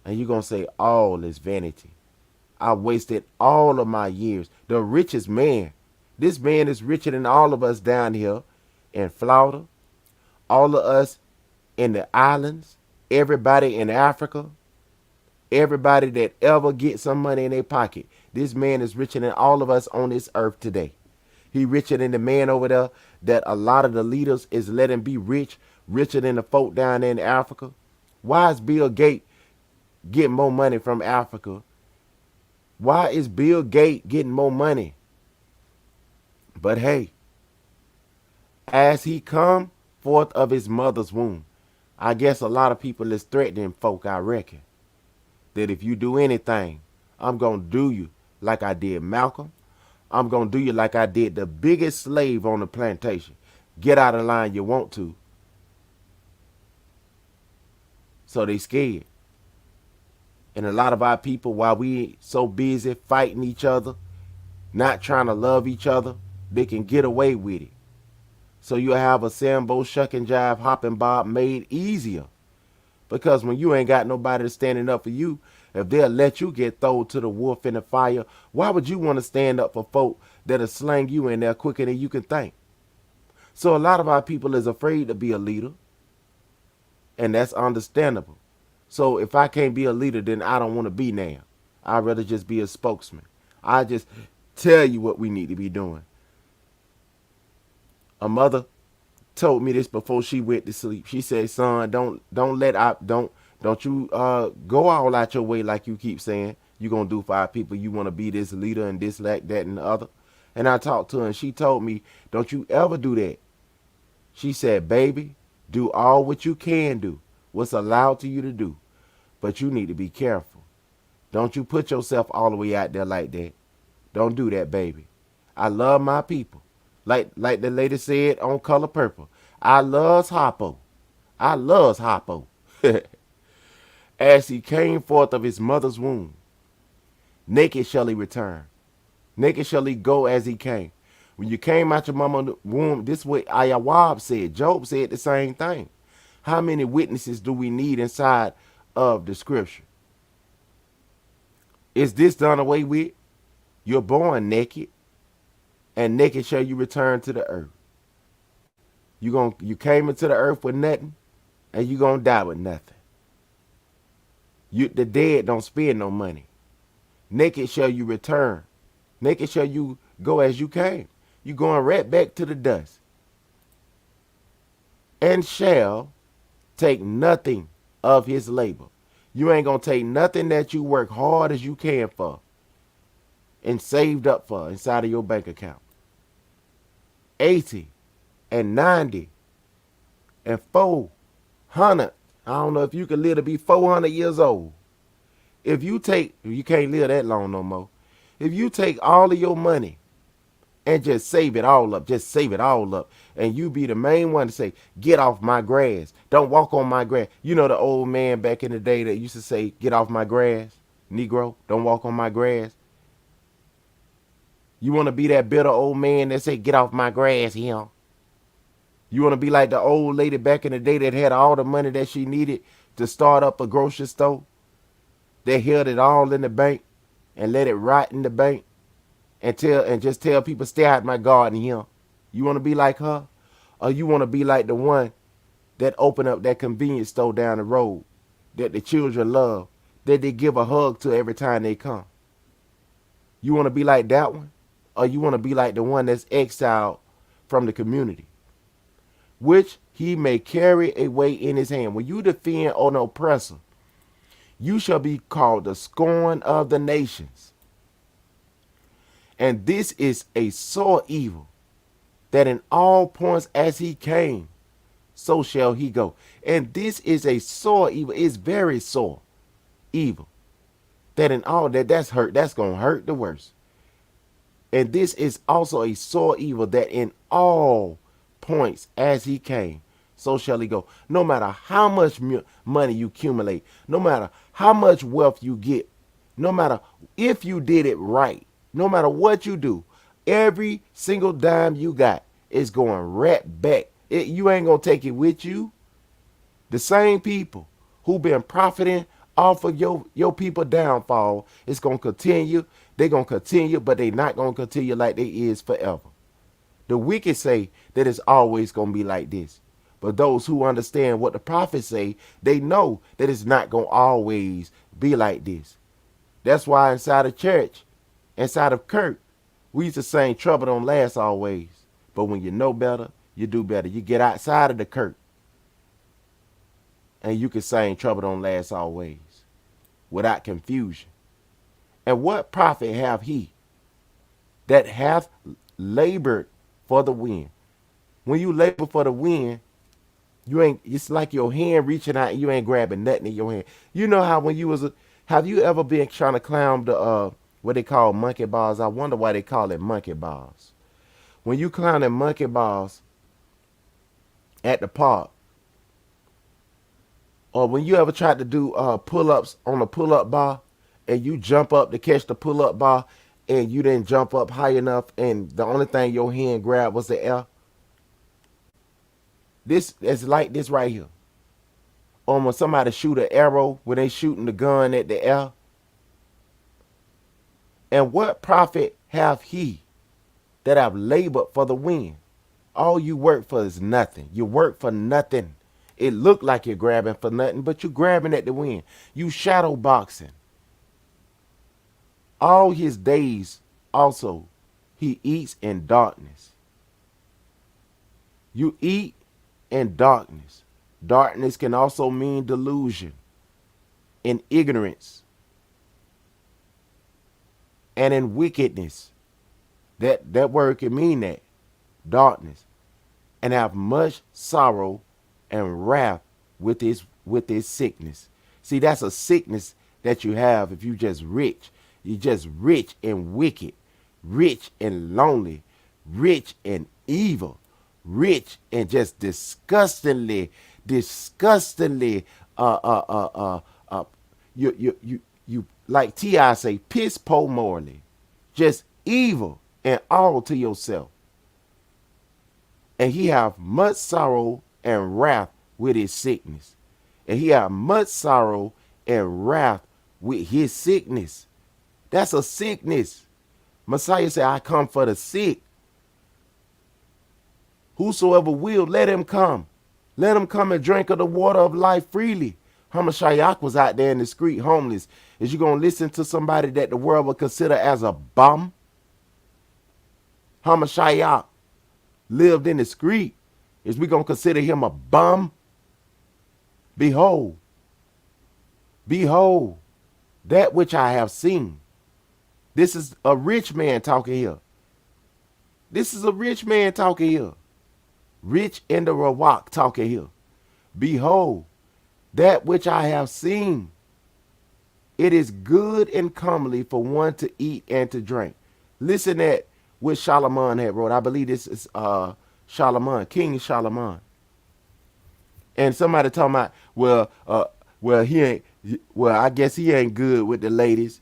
and you're going to say, all is vanity. I wasted all of my years. The richest man, this man is richer than all of us down here in Florida, all of us in the islands, everybody in Africa, Everybody that ever gets some money in their pocket, this man is richer than all of us on this earth today. He richer than the man over there that a lot of the leaders is letting be rich, richer than the folk down there in Africa. Why is Bill Gates getting more money from Africa? Why is Bill Gates getting more money? But hey, as he come forth of his mother's womb, I guess a lot of people is threatening folk, I reckon, that if you do anything, I'm going to do you like I did Malcolm. I'm going to do you like I did the biggest slave on the plantation. Get out of line, you want to. So they scared. And a lot of our people, while we so busy fighting each other, not trying to love each other, they can get away with it. So you have a Sambo shuck and jive hopping bob made easier. Because when you ain't got nobody standing up for you, if they'll let you get thrown to the wolf in the fire, why would you want to stand up for folk that'll slang you in there quicker than you can think? So a lot of our people is afraid to be a leader. And that's understandable. So if I can't be a leader, then I don't want to be now. I'd rather just be a spokesman. I just tell you what we need to be doing. A mother told me this before she went to sleep. She said, son, don't you go all out your way like you keep saying you're going to do for our people. You want to be this leader and this, like that, and the other. And I talked to her and she told me, don't you ever do that. She said, baby, do all what you can do, what's allowed to you to do. But you need to be careful. Don't you put yourself all the way out there like that. Don't do that, baby. I love my people. Like the lady said on Color Purple, I loves Harpo. I loves Harpo. As he came forth of his mother's womb, naked shall he return. Naked shall he go as he came. When you came out your mama's womb, this is what Ayawab said. Job said the same thing. How many witnesses do we need inside of the scripture? Is this done away with? You're born naked, and naked shall you return to the earth. You came into the earth with nothing, and you're going to die with nothing. The dead don't spend no money. Naked shall you return. Naked shall you go as you came. You going right back to the dust. And shall take nothing of his labor. You ain't going to take nothing that you work hard as you can for and saved up for inside of your bank account. 80 and 90 and 400. I don't know if you can live to be 400 years old. If you can't live that long no more. If you take all of your money and just save it all up, and you be the main one to say, get off my grass. Don't walk on my grass. You know the old man back in the day that used to say, get off my grass. Negro, don't walk on my grass. You want to be that bitter old man that say, get off my grass, him. You want to be like the old lady back in the day that had all the money that she needed to start up a grocery store. They held it all in the bank and let it rot in the bank and just tell people, stay out my garden here. You want to be like her? Or you want to be like the one that opened up that convenience store down the road that the children love, that they give a hug to every time they come? You want to be like that one? Or you want to be like the one that's exiled from the community, which he may carry away in his hand? When you defend an oppressor, you shall be called the scorn of the nations. And this is a sore evil, that in all points as he came, so shall he go. And this is a sore evil. It's very sore evil, that in all that's going to hurt the worst. And this is also a sore evil, that in all points as he came, so shall he go. No matter how much money you accumulate, no matter how much wealth you get, no matter if you did it right, no matter what you do, every single dime you got is going right back. You ain't going to take it with you. The same people who been profiting off of your people downfall is going to continue. They're going to continue, but they not going to continue like they is forever. The wicked say that it's always going to be like this. But those who understand what the prophets say, they know that it's not going to always be like this. That's why inside of church, inside of Kirk, we used to sing trouble don't last always. But when you know better, you do better. You get outside of the Kirk and you can sing trouble don't last always without confusion. And what profit have he that hath labored for the wind? When you labor for the wind, you ain't, it's like your hand reaching out and you ain't grabbing nothing in your hand. You know how when you was have you ever been trying to climb the what they call monkey bars? I wonder why they call it monkey bars. When you climb the monkey bars at the park, or when you ever tried to do pull-ups on a pull-up bar and you jump up to catch the pull-up bar and you didn't jump up high enough and the only thing your hand grabbed was the air. This is like this right here. Or when somebody shoot an arrow, when they shooting the gun at the air. And what profit have he that have labored for the wind? All you work for is nothing. You work for nothing. It look like you're grabbing for nothing, but you're grabbing at the wind. You shadow boxing. All his days also he eats in darkness. You eat in darkness. Darkness can also mean delusion and ignorance and in wickedness. That word can mean that. Darkness. And have much sorrow and wrath with his sickness. See, that's a sickness that you have if you just rich. You're just rich and wicked, rich and lonely, rich and evil, rich and just disgustingly, you like T.I. say, piss poor morally, just evil and all to yourself. And he have much sorrow and wrath with his sickness. And he have much sorrow and wrath with his sickness. That's a sickness. Messiah said, I come for the sick. Whosoever will, let him come. Let him come and drink of the water of life freely. Hamashiach was out there in the street homeless. Is you going to listen to somebody that the world would consider as a bum? Hamashiach lived in the street. Is we going to consider him a bum? Behold, behold, that which I have seen. This is a rich man talking here. This is a rich man talking here. Rich in the Rawak talking here. Behold, that which I have seen. It is good and comely for one to eat and to drink. Listen at what Solomon had wrote. I believe this is Solomon, King Solomon. And somebody talking about, I guess he ain't good with the ladies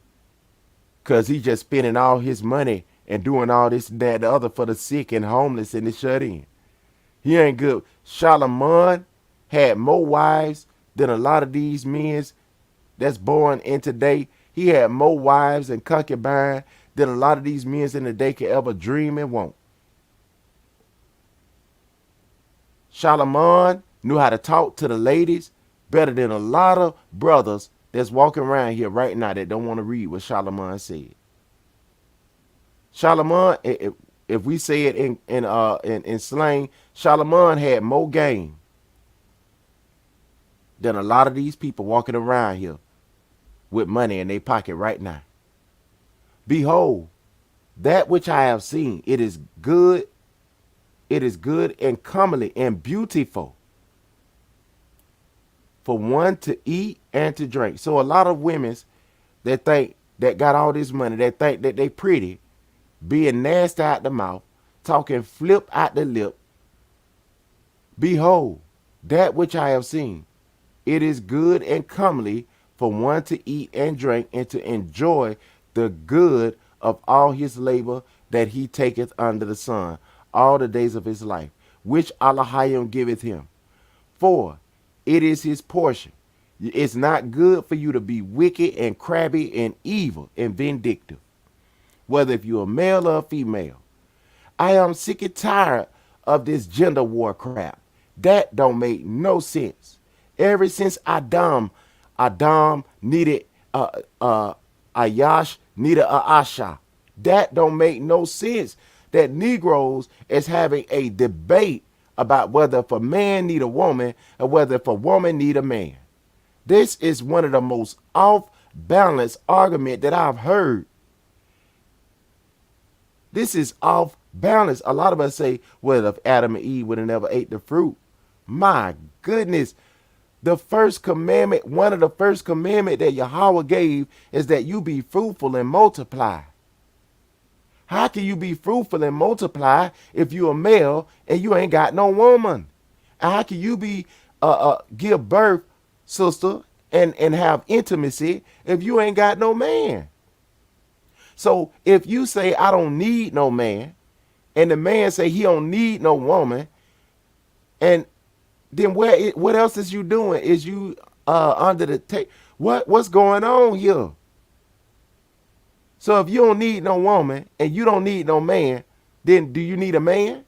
because he just spending all his money and doing all this and that, the other for the sick and homeless and the shut in. He ain't good. Solomon had more wives than a lot of these men that's born in today. He had more wives and concubines than a lot of these men in the day could ever dream and want. Solomon knew how to talk to the ladies better than a lot of brothers that's walking around here right now that don't want to read what Solomon said. Solomon, if we say it in slang, Solomon had more game than a lot of these people walking around here with money in their pocket right now. Behold, that which I have seen, it is good and comely and beautiful for one to eat and to drink. So a lot of women that think that got all this money, that think that they pretty, being nasty out the mouth, talking flip out the lip. Behold, that which I have seen, it is good and comely for one to eat and drink and to enjoy the good of all his labor that he taketh under the sun all the days of his life, which Allahayim giveth him. For it is his portion. It's not good for you to be wicked and crabby and evil and vindictive, whether if you're a male or a female. I am sick and tired of this gender war crap. That don't make no sense. Ever since Adam needed Ayash needed Asha. That don't make no sense. That Negroes is having a debate about whether if a man need a woman or whether if a woman need a man. This is one of the most off balance argument that I've heard. This is off balance. A lot of us say, well, if Adam and Eve would have never ate the fruit. My goodness. The first commandment, one of the first commandment that Yahweh gave is that you be fruitful and multiply. How can you be fruitful and multiply if you're a male and you ain't got no woman? And how can you be give birth, sister, and have intimacy if you ain't got no man? So if you say I don't need no man, and the man say he don't need no woman, and then what else is you doing? Is you under the take? What's going on here? So if you don't need no woman and you don't need no man, then do you need a man?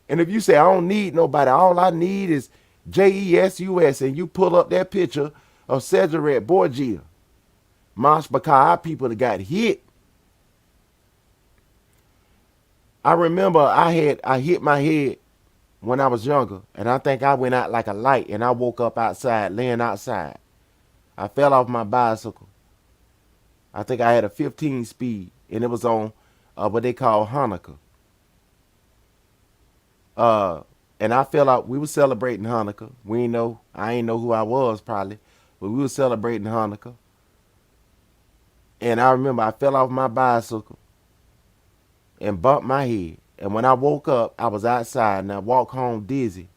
And if you say I don't need nobody, all I need is Jesus, and you pull up that picture of Cedric Borgia, Mashbaka people that got hit. I remember I hit my head when I was younger, and I think I went out like a light, and I woke up outside, laying outside. I fell off my bicycle. I think I had a 15 speed, and it was on what they call Hanukkah. And I fell out. We were celebrating Hanukkah. I ain't know who I was probably, but we were celebrating Hanukkah. And I remember I fell off my bicycle and bumped my head. And when I woke up, I was outside and I walked home dizzy.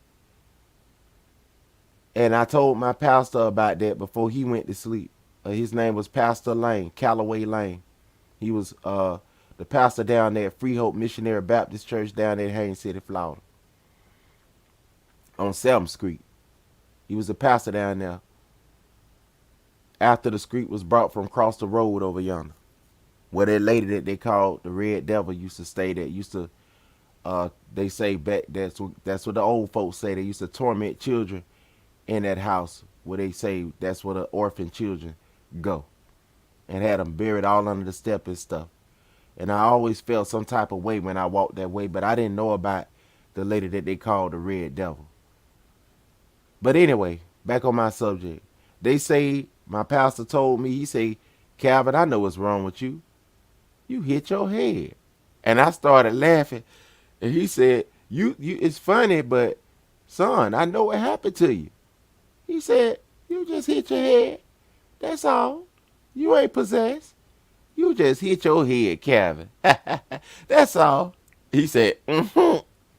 And I told my pastor about that before he went to sleep. His name was Pastor Lane, Callaway Lane. He was the pastor down there at Free Hope Missionary Baptist Church down there in Haines City, Florida, on 7th Street. He was a pastor down there after the street was brought from across the road over yonder, where that lady that they called the Red Devil used to stay there. They say back that's what the old folks say. They used to torment children in that house where they say that's where the orphan children go, and had them buried all under the step and stuff. And I always felt some type of way when I walked that way, but I didn't know about the lady that they called the Red Devil. But anyway, back on my subject. They say, my pastor told me, he say, Calvin, I know what's wrong with you. You hit your head. And I started laughing. And he said, you it's funny, but son, I know what happened to you. He said, you just hit your head. That's all. You ain't possessed. You just hit your head, Calvin. That's all. He said,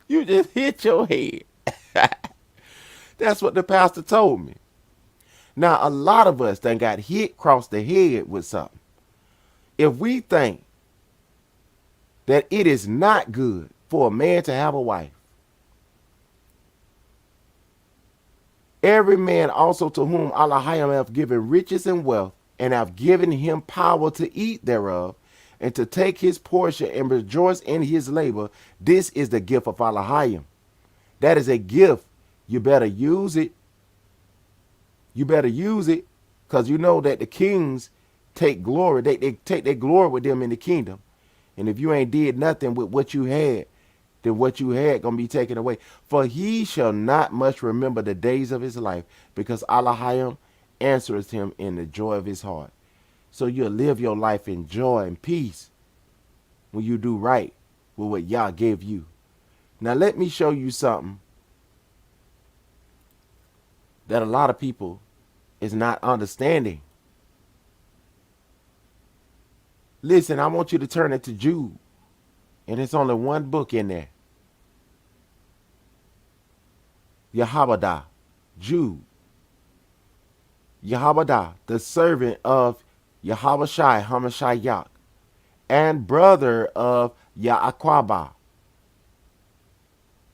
you just hit your head. That's what the pastor told me. Now, a lot of us done got hit across the head with something. If we think that it is not good for a man to have a wife, every man also to whom Elohim hath given riches and wealth, and have given him power to eat thereof, and to take his portion and rejoice in his labor, this is the gift of Elohim. That is a gift. You better use it. You better use it, because you know that the kings take glory. They take their glory with them in the kingdom. And if you ain't did nothing with what you had, then what you had gonna be taken away. For he shall not much remember the days of his life, because Elohim answers him in the joy of his heart. So you'll live your life in joy and peace when you do right with what Yah gave you. Now let me show you something that a lot of people is not understanding. Listen, I want you to turn it to Jude. And it's only one book in there. Yehowadah, Jude. Yehowadah, the servant of Yahushai Hamashiach, and brother of Yaaquabah.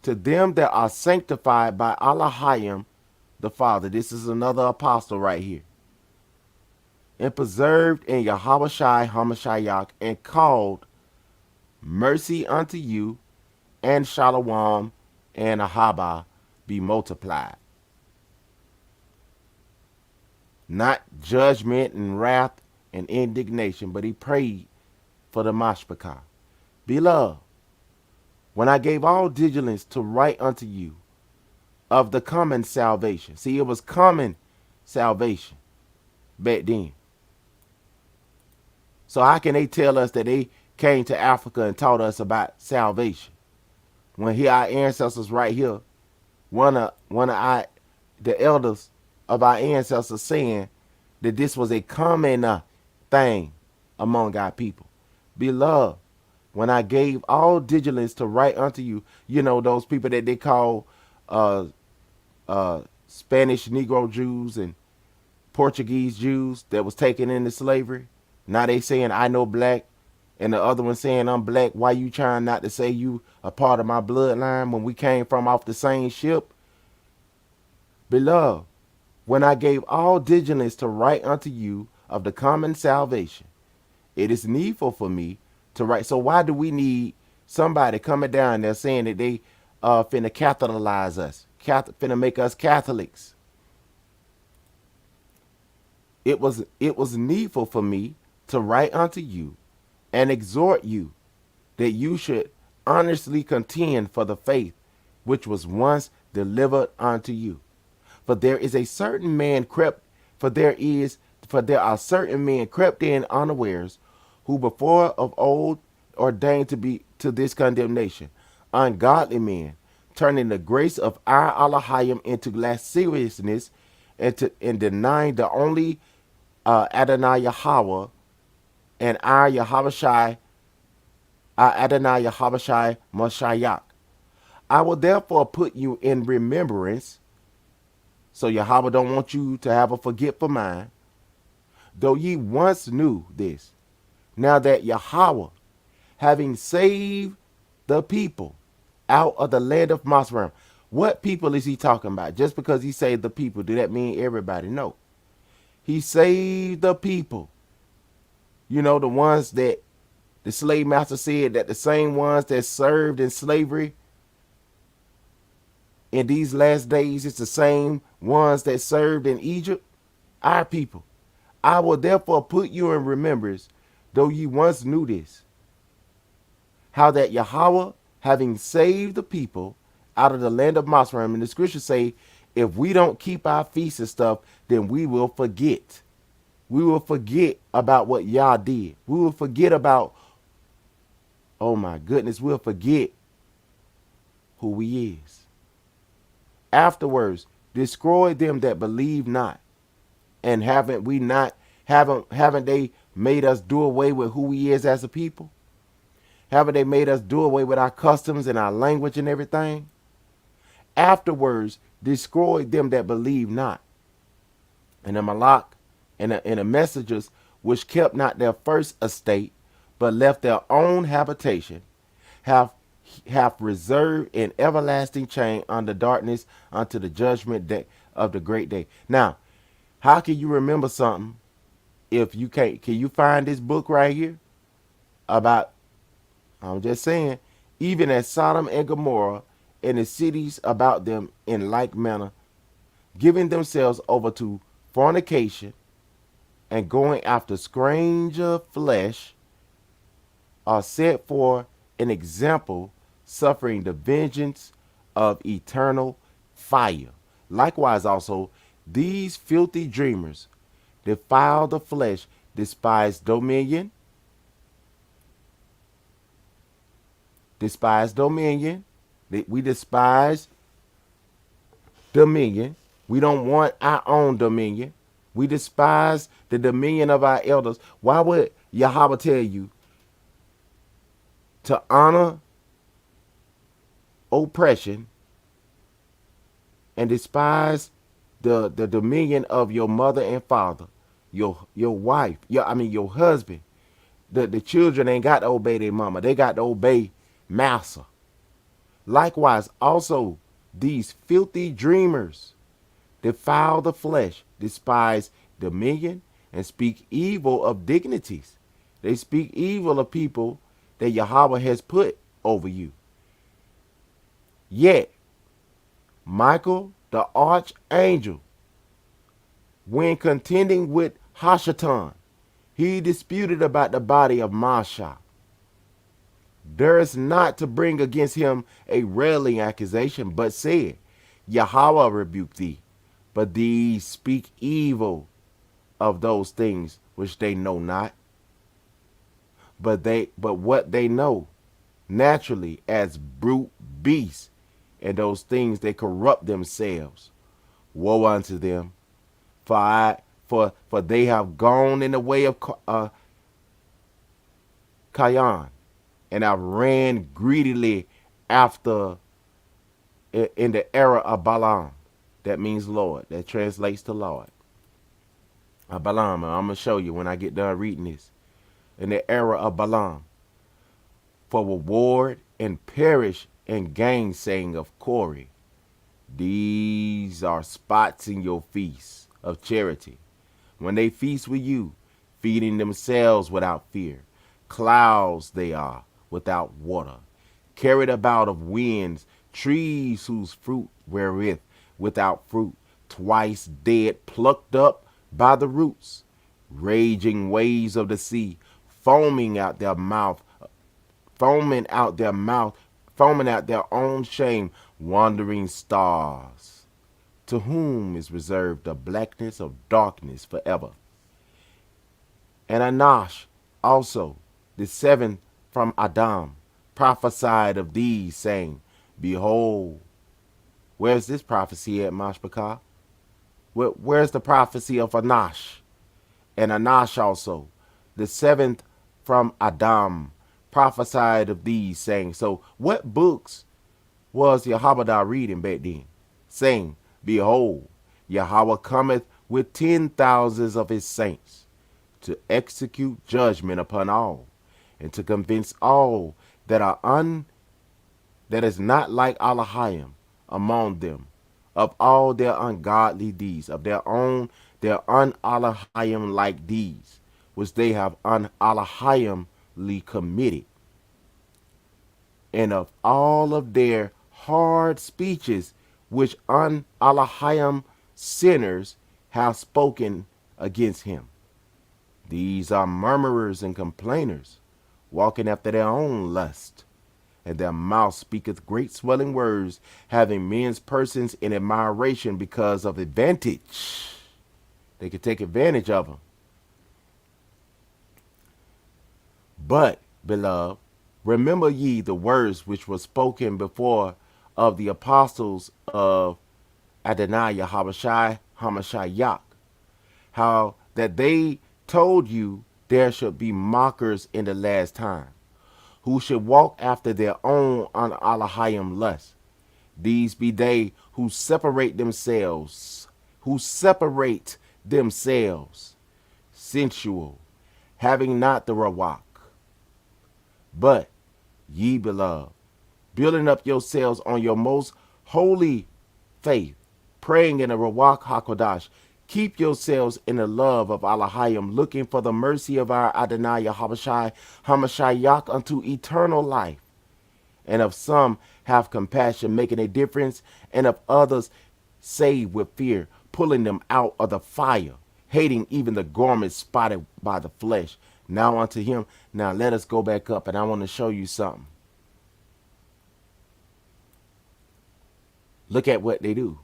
To them that are sanctified by Elohim the Father. This is another apostle right here. And preserved in Yahushai Hamashiach, and called, mercy unto you, and shalom, and ahaba, be multiplied. Not judgment and wrath and indignation, but he prayed for the mashpachah. Beloved, when I gave all diligence to write unto you of the common salvation. See, it was common salvation back then. So how can they tell us that they came to Africa and taught us about salvation when here our ancestors right here, one of the elders of our ancestors saying that this was a common thing among our people? Beloved, when I gave all diligence to write unto you, you know, those people that they call Spanish Negro Jews and Portuguese Jews that was taken into slavery. Now they saying I know black, and the other one saying I'm black. Why you trying not to say you a part of my bloodline when we came from off the same ship? Beloved, when I gave all diligence to write unto you of the common salvation, it is needful for me to write. So why do we need somebody coming down there saying that they finna Catholicize us, finna make us Catholics? It was needful for me to write unto you and exhort you that you should honestly contend for the faith which was once delivered unto you. For there is a certain man for there are certain men crept in unawares, who before of old ordained to this condemnation, ungodly men, turning the grace of our Elohim into lasciviousness, and denying the only Adonai Yahweh and our Adonai Yahushai Mashiach. I will therefore put you in remembrance. So Yahweh don't want you to have a forgetful mind. Though ye once knew this, now that Yahweh, having saved the people out of the land of Masram. What people is he talking about? Just because he saved the people, do that mean everybody? No. He saved the people. You know, the ones that the slave master said that the same ones that served in slavery in these last days, it's the same ones that served in Egypt, our people. I will therefore put you in remembrance, though ye once knew this, how that Yahweh, having saved the people out of the land of Masram, and the scriptures say, if we don't keep our feasts and stuff, then we will forget. We will forget about what Yah did. We will forget about, oh my goodness, we'll forget who he is. Afterwards, destroy them that believe not. And haven't they made us do away with who he is as a people? Haven't they made us do away with our customs and our language and everything? Afterwards, destroy them that believe not. And the Malak and the messengers which kept not their first estate, but left their own habitation, have reserved in everlasting chain under darkness unto the judgment day of the great day. Now, how can you remember something if you can't? Can you find this book right here about, I'm just saying, even as Sodom and Gomorrah and the cities about them in like manner, giving themselves over to fornication and going after stranger flesh, are set for an example, suffering the vengeance of eternal fire. Likewise also, these filthy dreamers defile the flesh, despise dominion. Despise dominion. We despise dominion. We don't want our own dominion. We despise the dominion of our elders. Why would Yahweh tell you to honor oppression and despise the dominion of your mother and father, your wife, your husband? The children ain't got to obey their mama. They got to obey massa. Likewise, also, these filthy dreamers defile the flesh, despise dominion, and speak evil of dignities. They speak evil of people that Yahweh has put over you. Yet, Michael, the archangel, when contending with Hashatan, he disputed about the body of Masha. Durst not to bring against him a railing accusation, but said, Yahweh rebuke thee. But these speak evil of those things which they know not. But what they know naturally as brute beasts, and those things they corrupt themselves. Woe unto them, for they have gone in the way of Cain, and have ran greedily after in the era of Balaam. That means Lord. That translates to Lord. Balaam, I'm going to show you when I get done reading this. In the era of Balaam, for reward and perish in gainsaying of Corey. These are spots in your feast of charity. When they feast with you, feeding themselves without fear. Clouds they are without water, carried about of winds, trees whose fruit wherewith without fruit, twice dead, plucked up by the roots, raging waves of the sea, foaming out their mouth, foaming out their own shame, wandering stars, to whom is reserved the blackness of darkness forever. And Anash also, the seventh from Adam, prophesied of these, saying, Behold, where's this prophecy at, Mashpachah? Where's the prophecy of Anash? And Anash also, the seventh from Adam, prophesied of these, saying. So what books was Yahweh reading back then? Saying, Behold, Yahweh cometh with 10,000s of his saints to execute judgment upon all, and to convince all that that is not like Elohim among them, of all their ungodly deeds, of their un-Elohim like deeds, which they have un-Elohimly committed, and of all of their hard speeches which un-Elohim sinners have spoken against him. These are murmurers and complainers, walking after their own lust, and their mouth speaketh great swelling words, having men's persons in admiration because of advantage. They could take advantage of them. But, beloved, remember ye the words which were spoken before of the apostles of Adonai Yahushai Hamashiach, how that they told you there should be mockers in the last time, who should walk after their own un-Elohim lust. These be they who separate themselves, sensual, having not the Rawak. But ye, beloved, building up yourselves on your most holy faith, praying in the Rawak HaKodash, keep yourselves in the love of Elohim, looking for the mercy of our Adonai Yahushai Hamashiach unto eternal life. And of some have compassion, making a difference, and of others save with fear, pulling them out of the fire, hating even the garments spotted by the flesh. Now unto him. Now let us go back up, and I want to show you something. Look at what they do.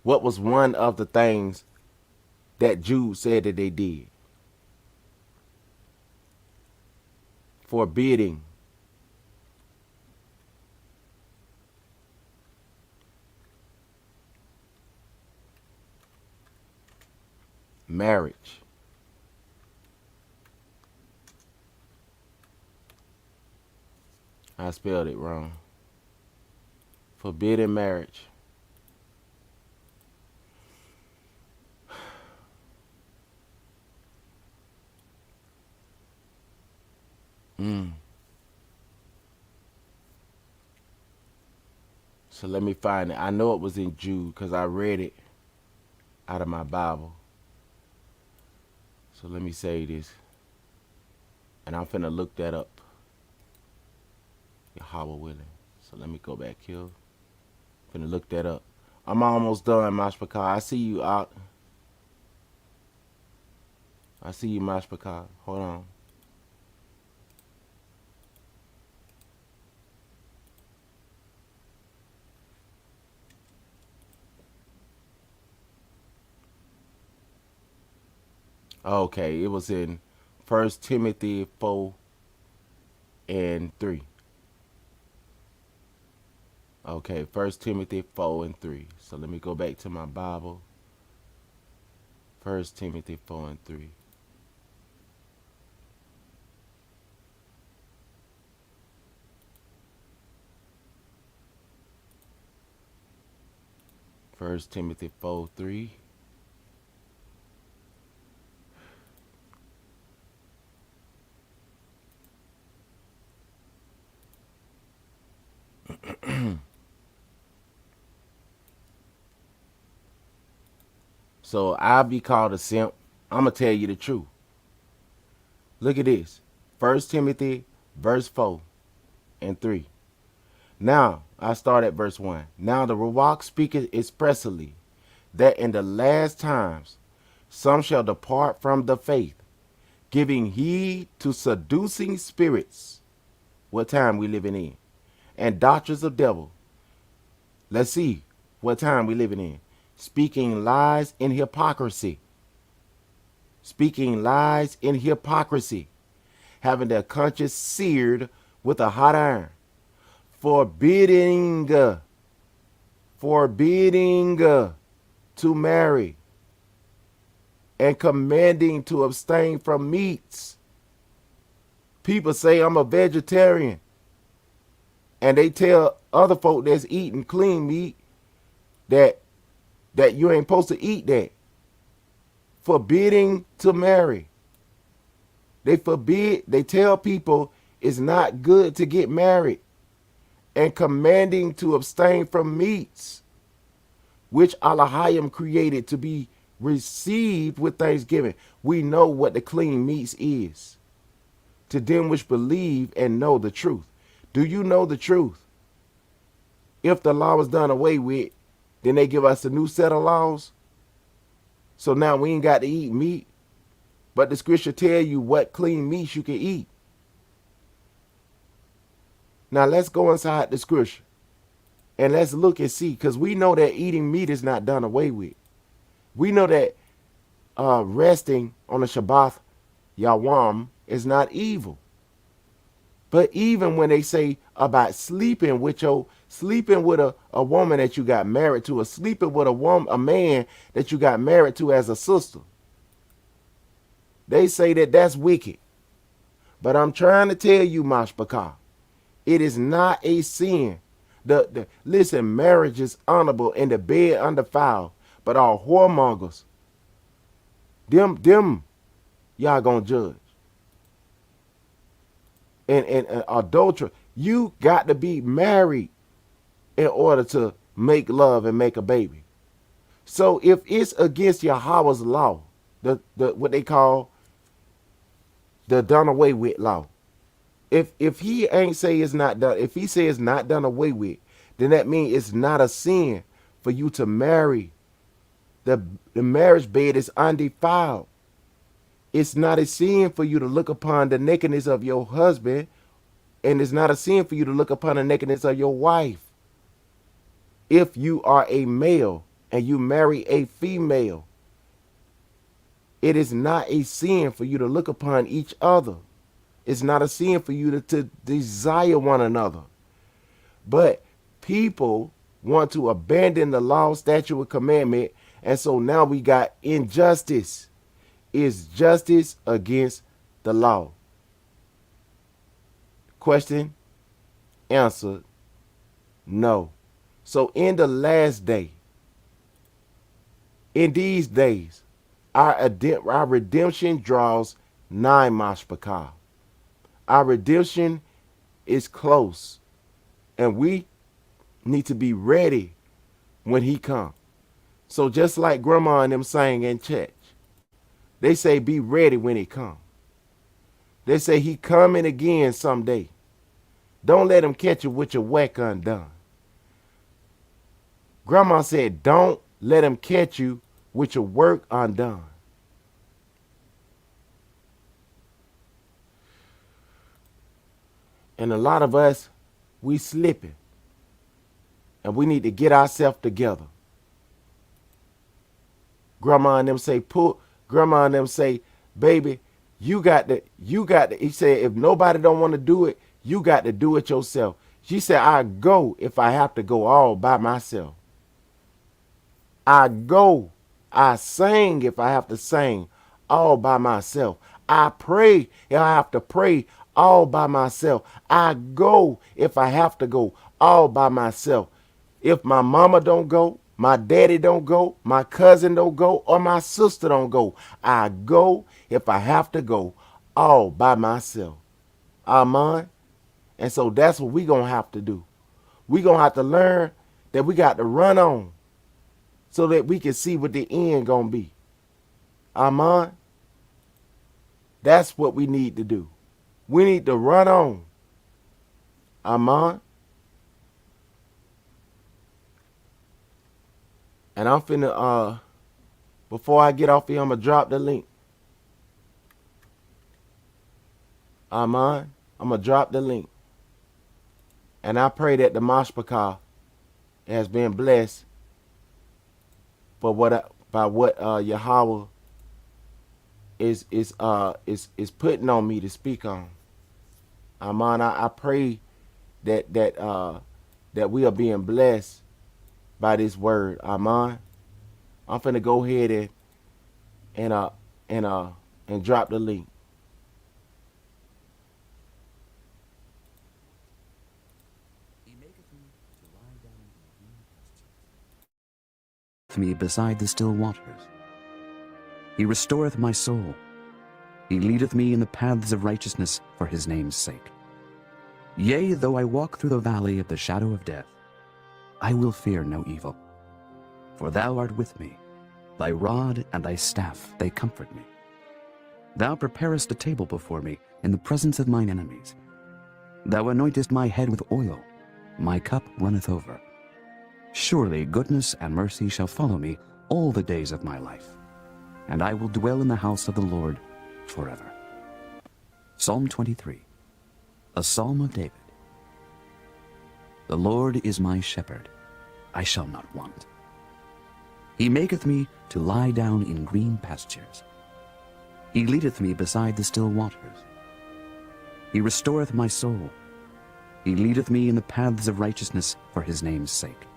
What was one of the things that Jude said that they did? Forbidding marriage. I spelled it wrong. Forbidding marriage. So let me find it. I know it was in Jude because I read it out of my Bible. So let me say this. And I'm finna look that up. Yahweh willing. So let me go back here. Finna look that up. I'm almost done, Mashpaka. I see you out. I see you, Mashpaka. Hold on. Okay, it was in 1 Timothy 4 and 3. Okay, 1 Timothy 4 and 3. So let me go back to my Bible. 1 Timothy 4 and 3. First Timothy 4, 3. So I'll be called a simp. I'm going to tell you the truth. Look at this. 1 Timothy verse 4 and 3. Now, I start at verse 1. Now the Ruach speaketh expressly that in the last times some shall depart from the faith, giving heed to seducing spirits. What time we living in? And doctrines of devil. Let's see what time we living in. Speaking lies in hypocrisy. Speaking lies in hypocrisy. Having their conscience seared with a hot iron. Forbidding to marry. And commanding to abstain from meats. People say I'm a vegetarian. And they tell other folk that's eating clean meat that you ain't supposed to eat that. Forbidding to marry. They tell people it's not good to get married. And commanding to abstain from meats, which Allahayim created to be received with thanksgiving. We know what the clean meats is. To them which believe and know the truth. Do you know the truth? If the law was done away with, then they give us a new set of laws. So now we ain't got to eat meat. But the scripture tell you what clean meats you can eat. Now let's go inside the scripture. And let's look and see. Because we know that eating meat is not done away with. We know that resting on the Shabbat Yawam is not evil. But even when they say about sleeping with a woman that you got married to, or sleeping with a man that you got married to as a sister, they say that that's wicked. But I'm trying to tell you, Mashpaka, it is not a sin. Listen, marriage is honorable and the bed undefiled, but all whoremongers, them y'all gonna judge. And adultery, you got to be married in order to make love and make a baby. So if it's against Yahweh's law, the what they call the done away with law, if he ain't say it's not done, if he says it's not done away with, then that means it's not a sin for you to marry. The marriage bed is undefiled. It's not a sin for you to look upon the nakedness of your husband, and it's not a sin for you to look upon the nakedness of your wife. If you are a male and you marry a female, it is not a sin for you to look upon each other. It's not a sin for you to desire one another. But people want to abandon the law, statute, and commandment, and so now we got injustice. Is justice against the law? Question, answer, no. So in the last day, in these days, our redemption draws nigh, Mashpaka. Our redemption is close, and we need to be ready when he comes. So just like Grandma and them sang in church, they say be ready when he come. They say he coming again someday. Don't let him catch you with your work undone. Grandma said, don't let him catch you with your work undone. And a lot of us, we slipping. And we need to get ourselves together. Grandma and them say, Grandma and them say, baby, you got to, he said, if nobody don't want to do it, you got to do it yourself. She said, I go if I have to go all by myself. I go, I sing if I have to sing all by myself. I pray if I have to pray all by myself. I go if I have to go all by myself. If my mama don't go, my daddy don't go, my cousin don't go, or my sister don't go, I go if I have to go all by myself. Amen. And so that's what we going to have to do. We going to have to learn that we got to run on so that we can see what the end going to be. Amen. That's what we need to do. We need to run on. Amen. And I'm finna, before I get off here, I'm going to drop the link. Amen. I'm going to drop the link. And I pray that the Mashpachah has been blessed by what Yahweh is putting on me to speak on. Amen. I pray that we are being blessed by this word. Amen. I'm finna go ahead and drop the link. Me beside the still waters. He restoreth my soul. He leadeth me in the paths of righteousness for his name's sake. Yea, though I walk through the valley of the shadow of death, I will fear no evil. For thou art with me. Thy rod and thy staff, they comfort me. Thou preparest a table before me in the presence of mine enemies. Thou anointest my head with oil. My cup runneth over. Surely goodness and mercy shall follow me all the days of my life, and I will dwell in the house of the Lord forever. Psalm 23, a psalm of David. The Lord is my shepherd, I shall not want. He maketh me to lie down in green pastures. He leadeth me beside the still waters. He restoreth my soul. He leadeth me in the paths of righteousness for his name's sake.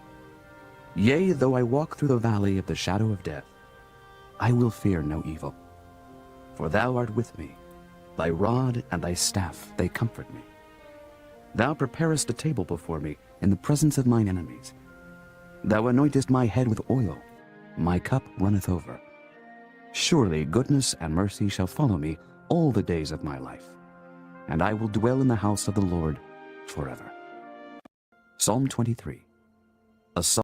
Yea, though I walk through the valley of the shadow of death, I will fear no evil. For thou art with me. Thy rod and thy staff, they comfort me. Thou preparest a table before me in the presence of mine enemies. Thou anointest my head with oil. My cup runneth over. Surely goodness and mercy shall follow me all the days of my life, and I will dwell in the house of the Lord forever. Psalm 23, a psalm